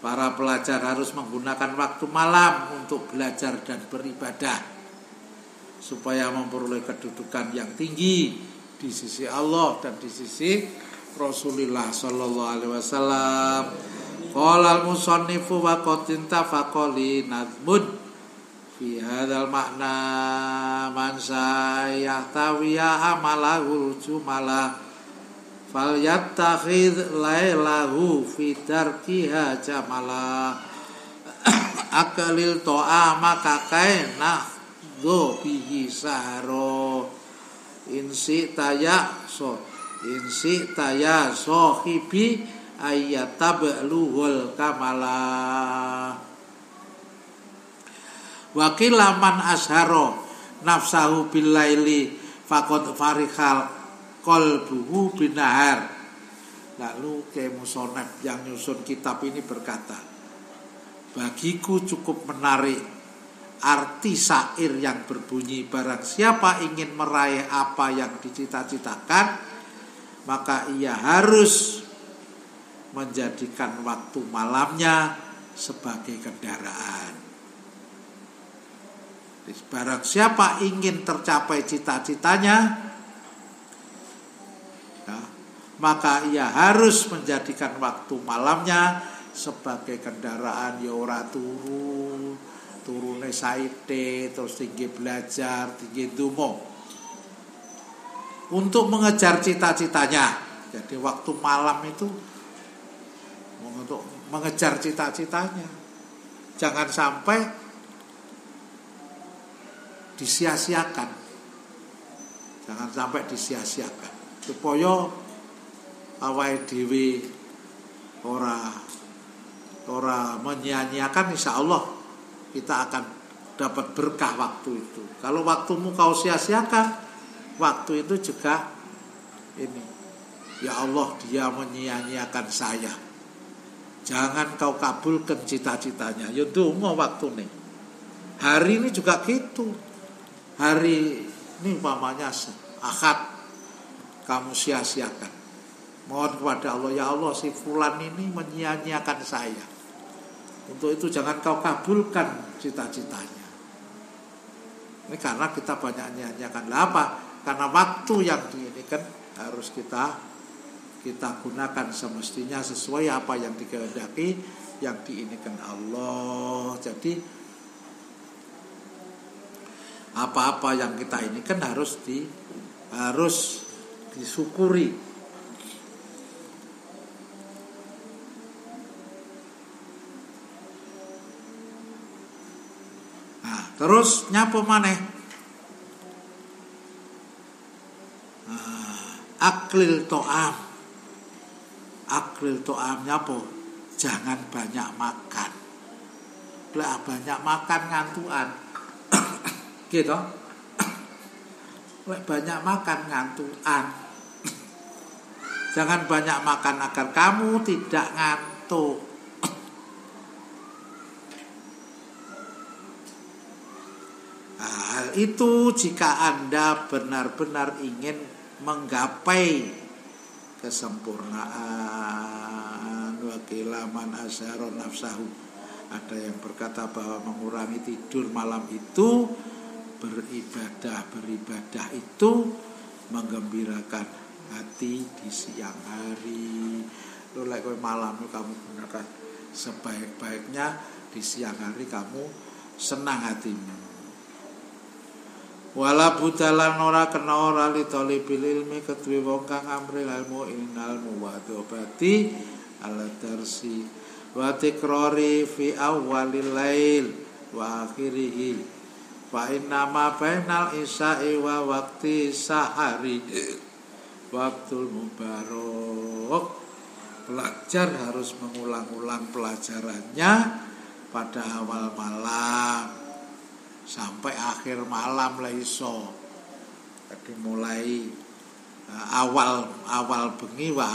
Para pelajar harus menggunakan waktu malam untuk belajar dan beribadah, supaya memperoleh kedudukan yang tinggi di sisi Allah dan di sisi Rasulullah sallallahu alaihi wasallam. Qala al-musannifu wa qad intafaqali nadmun fi hadzal makna man sayahtawiya amalahul jumala falyattakhidh lailahu fi tarkiha jamala akalil to'a maka kaina go bihi sahro insi taya sohibi ayyatabluhul kamala. Wakilaman asharo nafsahu billaili faqad farihal qalbuhu binahar. Lalu Kiai Musonep yang nyusun kitab ini berkata, bagiku cukup menarik arti syair yang berbunyi, barang siapa ingin meraih apa yang dicita-citakan, maka ia harus menjadikan waktu malamnya sebagai kendaraan. Barang siapa ingin tercapai cita-citanya, ya, maka ia harus menjadikan waktu malamnya sebagai kendaraan. Ya ora turune saite terus tinggi belajar, tinggi dumo untuk mengejar cita-citanya. Jadi waktu malam itu untuk mengejar cita-citanya, jangan sampai disia-siakan. Jangan sampai disia-siakan. Supaya awake dhewe ora menyia-nyiakan, insyaallah kita akan dapat berkah waktu itu. Kalau waktumu kau sia-siakan, waktu itu juga ini, ya Allah, dia menyia-nyiakan saya. Jangan kau kabulkan cita-citanya. Ya donga waktu nih. Hari ini juga gitu. Hari ini umpamanya Ahad, kamu sia-siakan. Mohon kepada Allah, ya Allah, si fulan ini menyia-nyiakan saya. Untuk itu jangan kau kabulkan cita-citanya. Ini karena kita banyak nyanyiakan. Apa? Karena waktu yang ini kan harus kita gunakan semestinya sesuai apa yang dikehendaki, yang diinikan Allah. Jadi apa-apa yang kita ini kan harus disyukuri. Terus nyapa maneh? Aklil to'am. Aklil to'am nyapa? Jangan banyak makan. Lah banyak makan ngantuan. Gitu. Lah banyak makan ngantuan. Jangan banyak makan agar kamu tidak ngantuk. Itu jika Anda benar-benar ingin menggapai kesempurnaan. Wakila man asyara nafsahu. Ada yang berkata bahwa mengurangi tidur malam itu beribadah itu menggembirakan hati di siang hari. Lalu kowe malam kamu gunakan sebaik-baiknya, di siang hari kamu senang hatimu. Wala budalan ora kena ora li talibil ilmi kedue wong kang amril ilmu ilmu wa dobati ala darsi wa tikrari fi awwalil lail wa akhirih fa inna ma bainal isya'i wa waqti sahari waktul mubarak. Pelajar harus mengulang-ulang pelajarannya pada awal malam sampai akhir malam lah iso. Jadi mulai awal bengi wa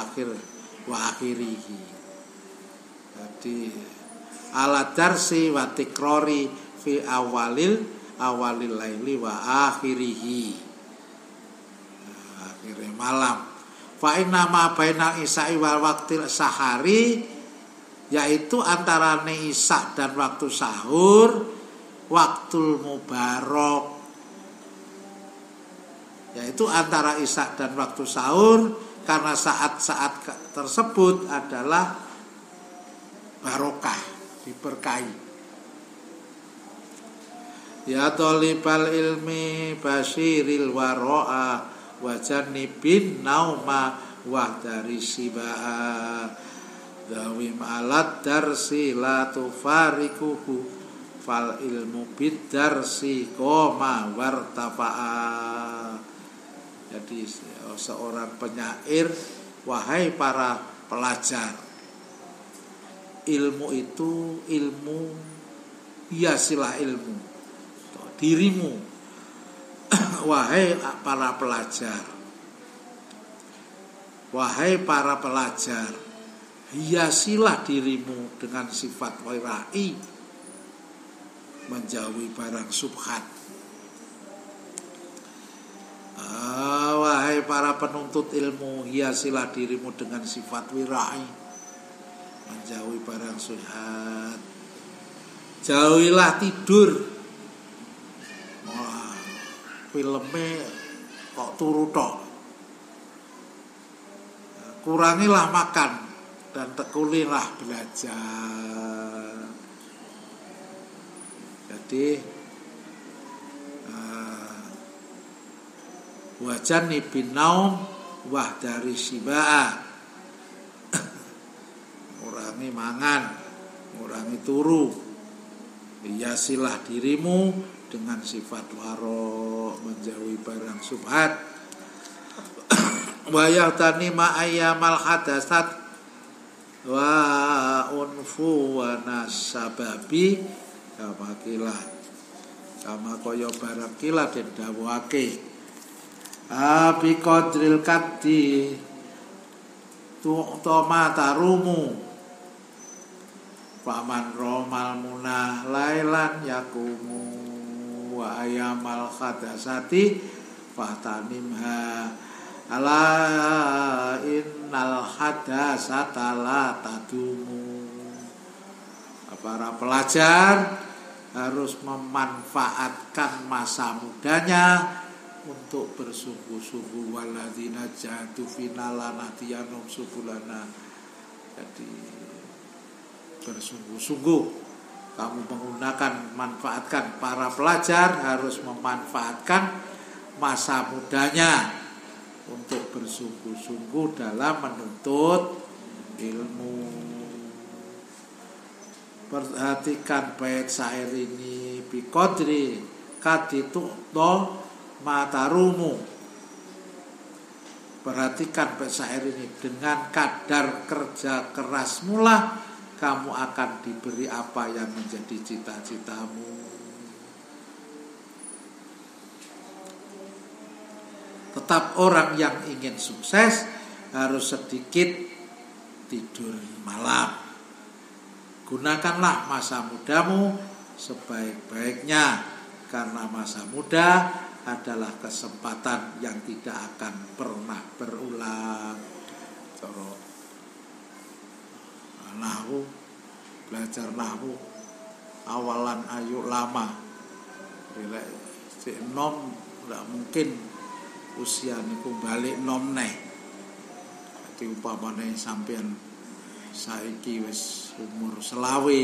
akhirihi. Jadi ala darsi wa tikrori fi awalil laili wa akhirihi. Akhir malam. Fa inna ma bainal isya'i wal waqtil sahari, yaitu antara isya dan waktu sahur, waktul mubarak, yaitu antara isya dan waktu sahur, karena saat-saat tersebut adalah barokah, diberkahi. Ya thalibal ilmi basyiril waro'a wajannibin nauma wahdari sibaa dawim alat darsi la tufarikuhu fal ilmu bidarsi koma wartafa'a. Jadi seorang penyair, wahai para pelajar, ilmu itu ilmu, hiasilah ilmu dirimu. Wahai para pelajar, wahai para pelajar, hiasilah dirimu dengan sifat warai, menjauhi barang subhat. Wahai para penuntut ilmu, hiasilah dirimu dengan sifat wirai, menjauhi barang subhat. Jauhilah tidur. Wah, filmnya kok turu tok. Kurangilah makan dan tekulilah belajar. Jadi wajani binaum wahdari sibaa, ngurangi mangan, ngurangi turu, hiasilah dirimu dengan sifat waro, menjauhi barang subhat. wa yahtani ma ayyamal hadasat wa unfu wa nasababi kama kaya barang kila den dawuhake bi qadril kaddi tu matarumu paman romal munah lailan yakumu wa ayamal khadasati fahtanimha ala innal hadasata la tadumu. Para pelajar harus memanfaatkan masa mudanya untuk bersungguh-sungguh, walladzina jahadu fina lanahdiyanahum subulana. Jadi bersungguh-sungguh kamu manfaatkan. Para pelajar harus memanfaatkan masa mudanya untuk bersungguh-sungguh dalam menuntut ilmu. Perhatikan bait syair ini, biqadri kaditukto matarumu. Perhatikan bait syair ini, dengan kadar kerja kerasmu lah kamu akan diberi apa yang menjadi cita-citamu. Tetap orang yang ingin sukses harus sedikit tidur malam. Gunakanlah masa mudamu sebaik-baiknya, karena masa muda adalah kesempatan yang tidak akan pernah berulang. Nahwu, belajar nahwu awalan ayu lama. Bila si nom tidak mungkin usia niku balik nom neh. Jadi upamane sampean saiki wis umur selawe,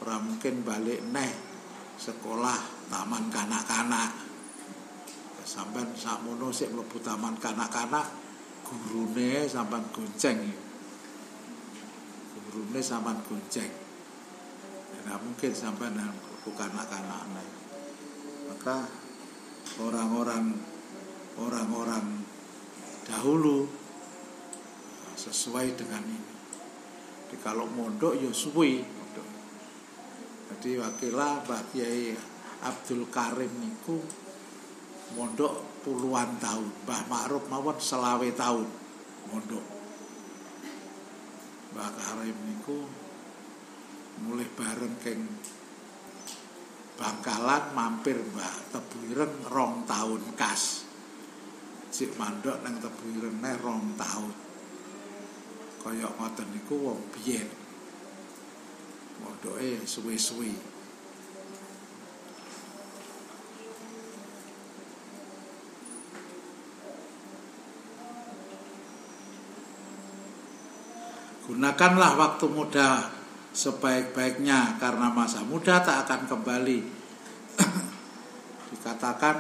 ora mungkin balik neh sekolah taman kanak-kanak. Sampean sakmono sik mlebu taman kanak-kanak, gurune sampean gonceng. Gurune sampean gonceng. Ora mungkin sampean mlebu kanak-kanak. Maka orang-orang dahulu sesuai dengan ini. Jadi kalau mondok ya suwi mondok. Jadi wakilah Mbah Kyai Abdul Karim niku mondok puluhan tahun, Mbah Ma'ruf mawon 20 tahun mondok. Mbah Karim niku mulai bareng keng Bangkalan mampir Mbah Tebuireng 2 tahun kas. Sik mandok nang Tebuireng 2 tahun. Kaya ngoten niku wong biyen. Mondoke suwe-suwe. Gunakanlah waktu muda sebaik-baiknya, karena masa muda tak akan kembali. Dikatakan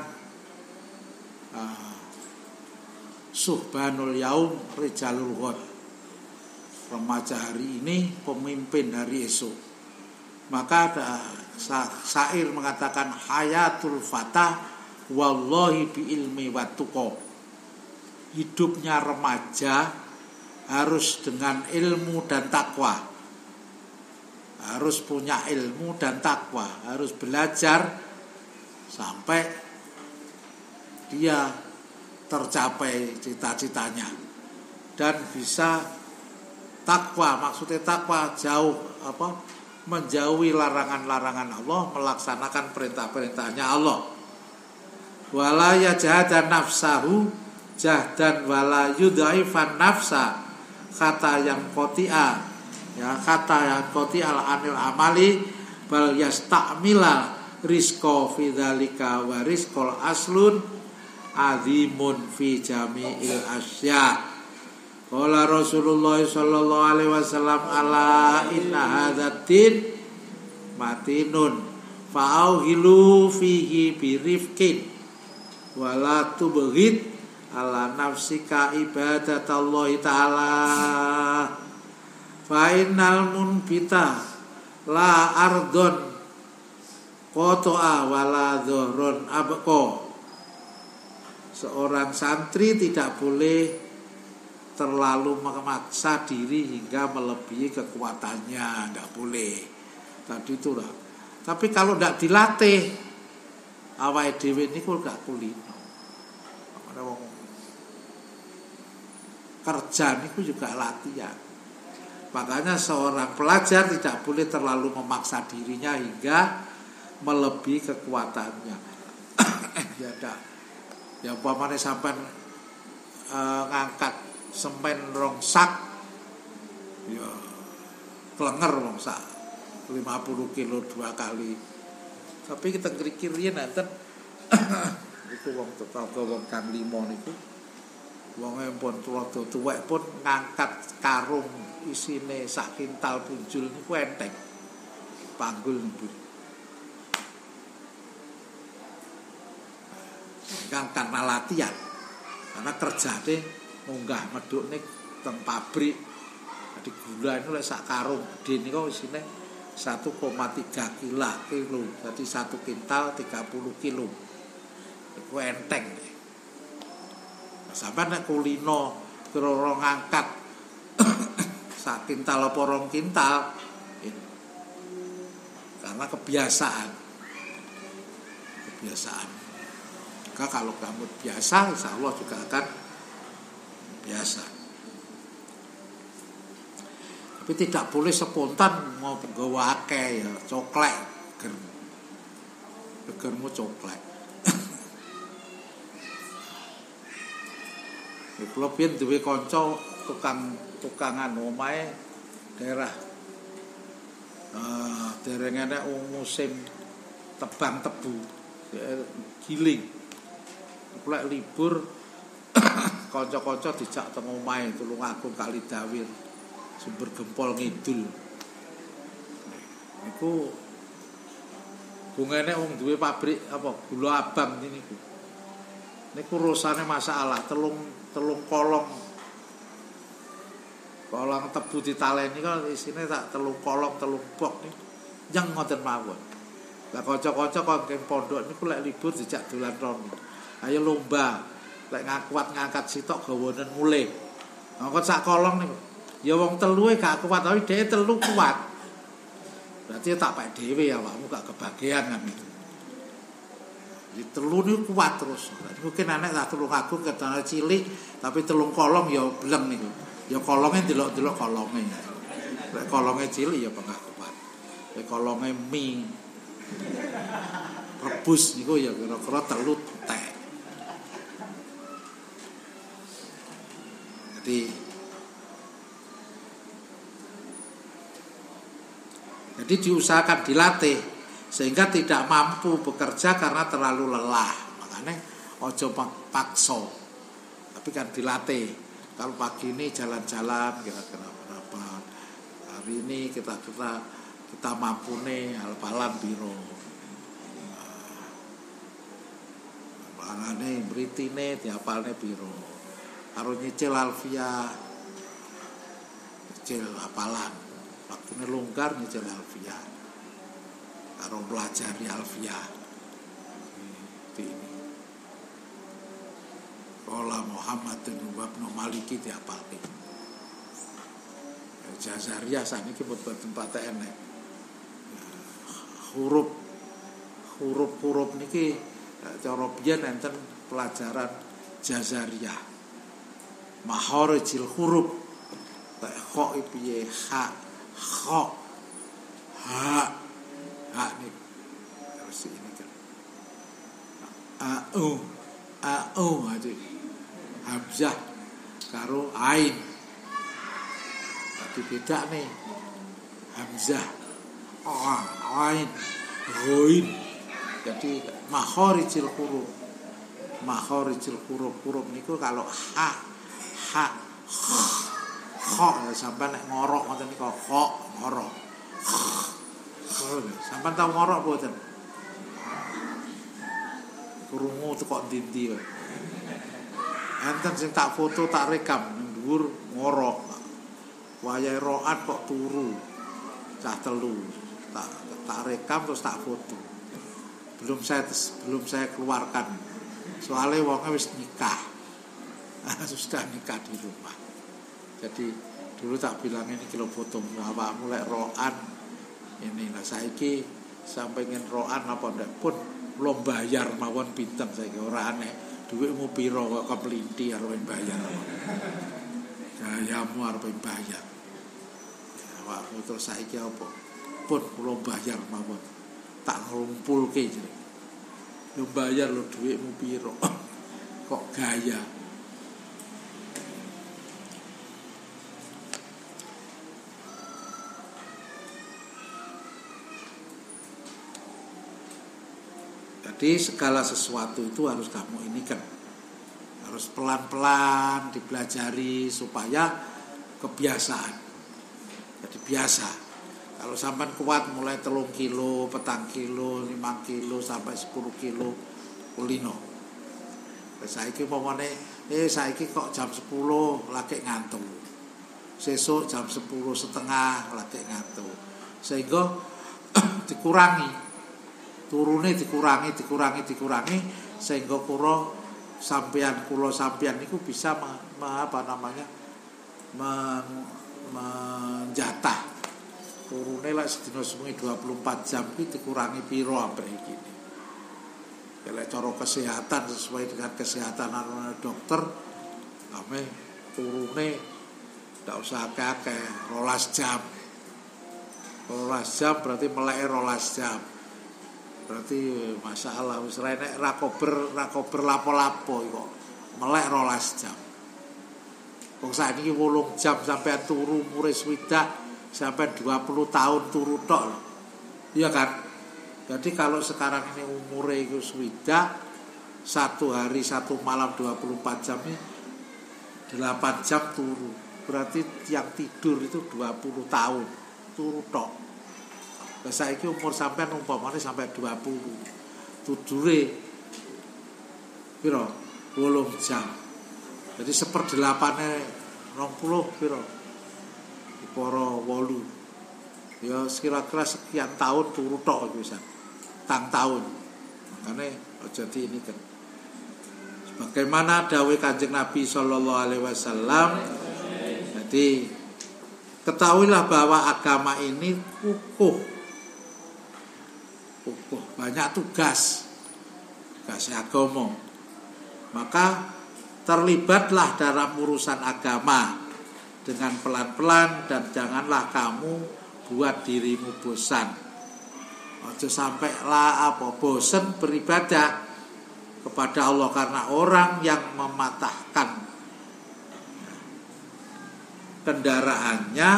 suhbanul yaum rijalul ghad. Remaja hari ini pemimpin hari esok. Maka ada syair mengatakan hayatul fatah wallahi bi ilmi wa tuqa. Hidupnya remaja harus dengan ilmu dan takwa. Harus punya ilmu dan takwa, harus belajar sampai dia tercapai cita-citanya dan bisa takwa. Maksudnya takwa jauh menjauhi larangan-larangan Allah, melaksanakan perintah-perintahnya Allah. Wala yajhada nafsahu jahdan wala yudhaifan nafsa, kata yang qati'a, ya, kata yang qati'al anil amali bal yastamila rizqa fi dzalika wa rizqul aslun azimun fi jami'il asya. Qala Rasulullah sallallahu alaihi wasallam ala inna hadzal matinun fa'auhilu fihi birifqin wala tubghid ala nafsika ibadatallahi ta'ala fa innal munbita la ardon qata'a wala dhurun abqa. Seorang santri tidak boleh terlalu memaksa diri hingga melebihi kekuatannya, enggak boleh. Tadi itu lah. Tapi kalau enggak dilatih, awake dhewe niku gak kulino. Ana wong kerja niku juga latihan. Makanya seorang pelajar tidak boleh terlalu memaksa dirinya hingga melebihi kekuatannya. Ya dak. Ya umpamane sampean ngangkat semen rongsak, ya klenger wong sak 50 kilo 2 kali. Tapi kita kiri-kiri nanten itu wong tetangga wong Kang Limo niku wong pun tuwek pun ngangkat karung isine sak kintal punjul niku enteng. Panggul niku. Karena latihan. Karena kerjane munggah medhukne teng pabrik. Jadi gula itu lek sak karung gede niku isine 1,3 kilo. Jadi 1 kintal 30 kilo. Iku enteng. Sampai nek kulino kira-kira ngangkat sak kintal apa 2 kintal karena kebiasaan. Maka kalau kamu biasa, insya Allah juga akan biasa. Tapi tidak boleh spontan mau gawa akeh ya, coklek gegermu coklek. Kula biyen duwe kanca tukangan omahe daerah dereng enek musim tebang tebu giling. Kula libur kanca-kanca dijak teng omahe Tulungagung Kalidawir Sumber Gempol Ngidul. Niku bungene wong duwe pabrik apa gula abang niku. Niku rusane masalah telung kolong tebu ditaleni kok isine tak 3 kolong 3 bok niku jeng ngoten mawon. Lah kanca-kanca kok nggih pondok niku lek libur dijak dolan rono. Ayo lomba, lek kuat ngangkat sitok gawonen mulih. Ngangkat sak kolong niku. Ya wong teluwe gak kuat, tapi dhewe telu kuat. Berarti tak pek dhewe ya awakmu gak kebagian kan itu. Di telu niku kuat terus. Mungkin anak tak Tulungagung ketane cilik, tapi 3 kolong ya bleng niku. Ya kolonge delok-delok kolonge. Lek kolonge cilik ya pengah kuat. Lek kolonge mie rebus niku ya kira-kira 3 tek. Jadi diusahakan dilatih sehingga tidak mampu bekerja karena terlalu lelah. Makanya ojo pakso. Tapi kan dilatih. Kalau pagi ini jalan-jalan kira-kira berapa. Hari ini kita mampu nih hal-halan biro. Balane britine diapalne biro. Karo nyicil Alfia, nyicil apalan. Waktune longgar nyicil Alfia. Karo pelajari Alfia. Ini. Qala Muhammadun wa ibnu Maliki diapalke. Jazariyah saniki boten pate enek. Huruf niki cara biyen enten pelajaran Jazariyah. Mahorijil huruf kok piye ha kha ha nih terus ini kan au aja hamzah karo ain tapi beda nih hamzah ain ghain jadi mahorijil huruf niku kalau ha kha sampai nek ngorok ngoten niku kha ngorok. Sampai tau ngorok mboten? Krungu teko ndi-ndi wae. Enten sing tak foto tak rekam ning dhuwur ngorok. Wayahe roat kok turu. Cah telu. Tak rekam terus tak foto. Belum saya keluarkan. Soalnya wongnya wis nikah. Sudah nikah di rumah. Jadi dulu tak bilang ini kilo foto awakmu lek roan ini. Nah saiki sampai pengen roan apa ndak pun lo bayar mawon pinten saiki ora aneh. Duitmu piro kok kepelinti arep bayar. Gayamu arep bayar. Awakmu terus saiki apa? Pun kula bayar mawon. Tak ngumpulke jenenge. Yo bayar lo duitmu piro. Kok gaya. Jadi segala sesuatu itu harus kamu ini kan. Harus pelan-pelan dipelajari supaya kebiasaan. Jadi biasa. Kalau sampai kuat mulai 3 kilo, 4 kilo, 5 kilo sampai 10 kilo kulino. Saiki pomone saiki kok jam 10 lagi ngantuk. Sesuk jam 10:30 lagi ngantuk. Sehingga dikurangi. Turune dikurangi sehingga kula sampean niku bisa menjatah. Turune lek sedina semuanya 24 jam iki dikurangi piro ambek iki. Lek cara kesehatan sesuai dengan kesehatan dokter, ame turune ndak usah akeh 12 jam. 12 jam berarti meleke 12 jam. Berarti masalah wis nek ra kober lapo-lapo kok melek 12 jam. Wong saiki 8 jam sampai turu umure swidak sampai 20 tahun turu tok lho. Iya kan? Jadi kalau sekarang ini umure iku swidak, 1 hari 1 malam 24 jam ini 8 jam turu. Berarti yang tidur itu 20 tahun turu tok. Lah saiki umur sampean umpamane sampai 20. Tidure piro? 8 jam. Jadi 1/8-e 20 piro? Para 8. Ya kira-kira sekian tahun turu tok iki pisan. Tahun. Makane aja ini kan. Sebagaimana dawuh Kanjeng Nabi sallallahu alaihi wasallam. Jadi ketahuilah bahwa agama ini kukuh, banyak tugas agama. Maka terlibatlah dalam urusan agama dengan pelan-pelan dan janganlah kamu buat dirimu bosan. Aja sampai bosan beribadah kepada Allah, karena orang yang mematahkan kendaraannya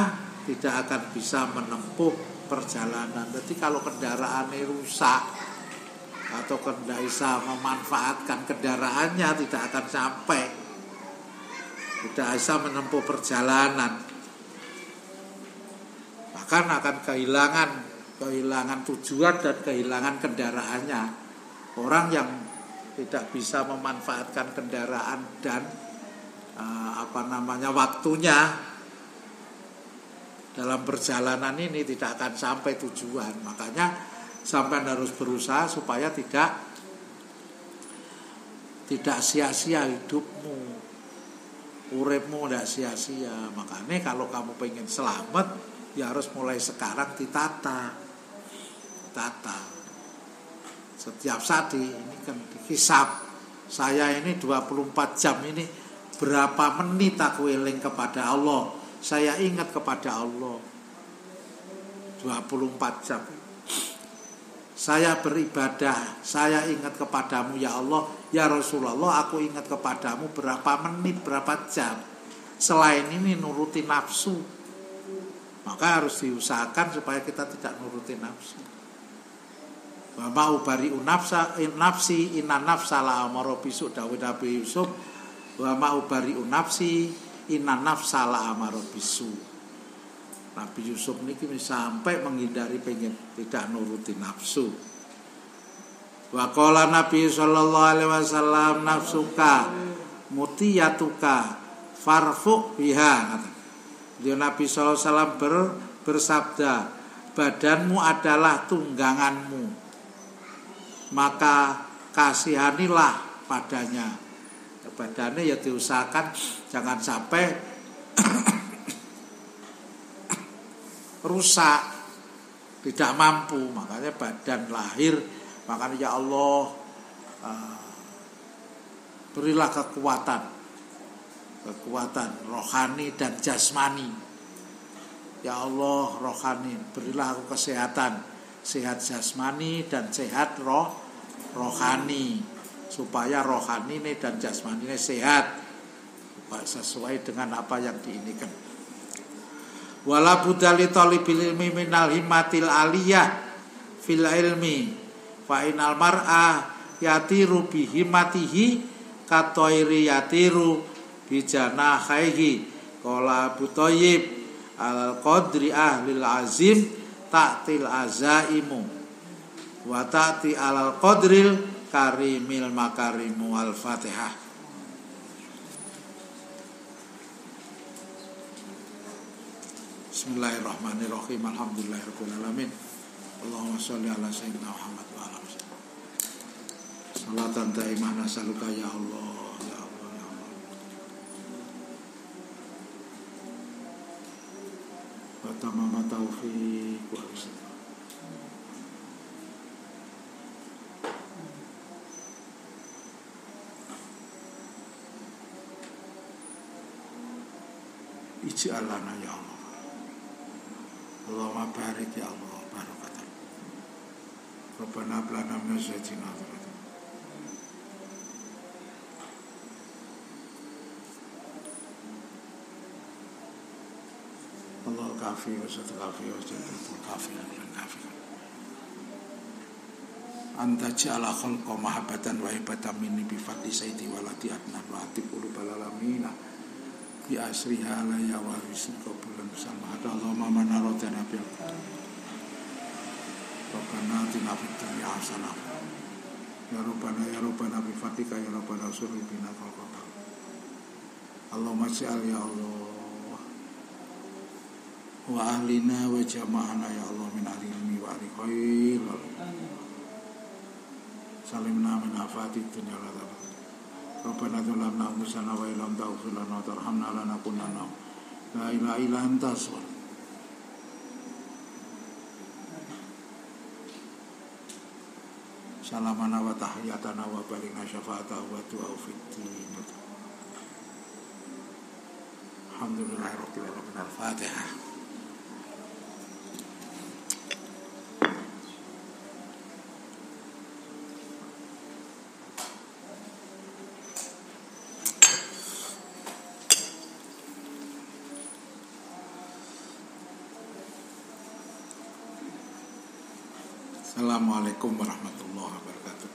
tidak akan bisa menempuh perjalanan. Jadi kalau kendaraannya rusak atau tidak bisa memanfaatkan kendaraannya, tidak akan sampai, tidak bisa menempuh perjalanan, bahkan akan kehilangan tujuan dan kehilangan kendaraannya. Orang yang tidak bisa memanfaatkan kendaraan dan waktunya dalam perjalanan ini tidak akan sampai tujuan. Makanya sampai harus berusaha supaya tidak sia-sia hidupmu, uripmu tidak sia-sia. Makanya kalau kamu pengen selamat, ya harus mulai sekarang ditata. Setiap saat ini kan dihisab. Saya ini 24 jam ini berapa menit aku eling kepada Allah, saya ingat kepada Allah 24 jam. Saya beribadah, saya ingat kepadamu ya Allah, ya Rasulullah, aku ingat kepadamu berapa menit, berapa jam. Selain ini nuruti nafsu, maka harus diusahakan supaya kita tidak nuruti nafsu. Wa ma ubari'u nafsi inna nafsa la amara bisu, dawuh Nabi Yusuf. Wa ma ubari'u nafsi inna nafsa la amara bisu. Nabi Yusuf niki sampai menghindari pengen tidak nuruti nafsu. Wa qala Nabi sallallahu alaihi wasallam nafsuka mutiyatuka farfu biha. Dia Nabi sallallahu alaihi wasallam bersabda, badanmu adalah tungganganmu, maka kasihanilah padanya. Badannya ya diusahakan jangan sampai rusak, tidak mampu. Makanya badan lahir, makanya ya Allah, berilah kekuatan rohani dan jasmani. Ya Allah, rohani, berilah aku kesehatan, sehat jasmani dan sehat rohani, supaya rohani ini dan jasmani ini sehat, sesuai dengan apa yang diinginkan. Wala budali talibil ilmi minal himmatil aliyah fil ilmi fa inal mar'a yatiru bi himmatihi katoiri yatiru bi janahaihi qala Abu Thayyib al qadri ahlil azim ta'til azaimu wa ta'ti alal qadril karimil makarimu. Al-Fatihah. Bismillahirrahmanirrahim. Alhamdulillahirabbil alamin. Allahumma shalli ala sayyidina Muhammad wa ala alihi. Salatan daimah nasaluka ya Allah, ya Allah, ya Allah. Wa tamama taufiq wa husnul. Ij'alana ya Allah. Allahumma barik ya Allah, barakatan. Rabbana ablana min azwajina dzurriyyatan. Allah kafi wa satkafi wa jatul kafi wa kafi. Anta ja'ala khalqa mahabbatan wa ibatan minni bi fadli sayyidi waladi adnan wa atib qulubal alamin. Bi asriha la ya warisul qabulan sama Allahumma manaratana bil Rabbana atina fid dunya hasanah ya Rabbana bi fadlika ya Rabbana surri bina faqata. Allahumma ja'al ya Allah wa ahlina wa jama'ana ya Allah min alimi wa ali khair. Salimna min afati dunya wal akhirah. Rabbana dzalamna anfusana wa illam taghfir lana wa tarhamna lanakunanna la ilaha illa anta salamana wa tahiyatana wa baligna syafa'ata wa du'a fiddin. Alhamdulillahirabbil alamin. Al-Fatihah. Assalamualaikum warahmatullahi wabarakatuh.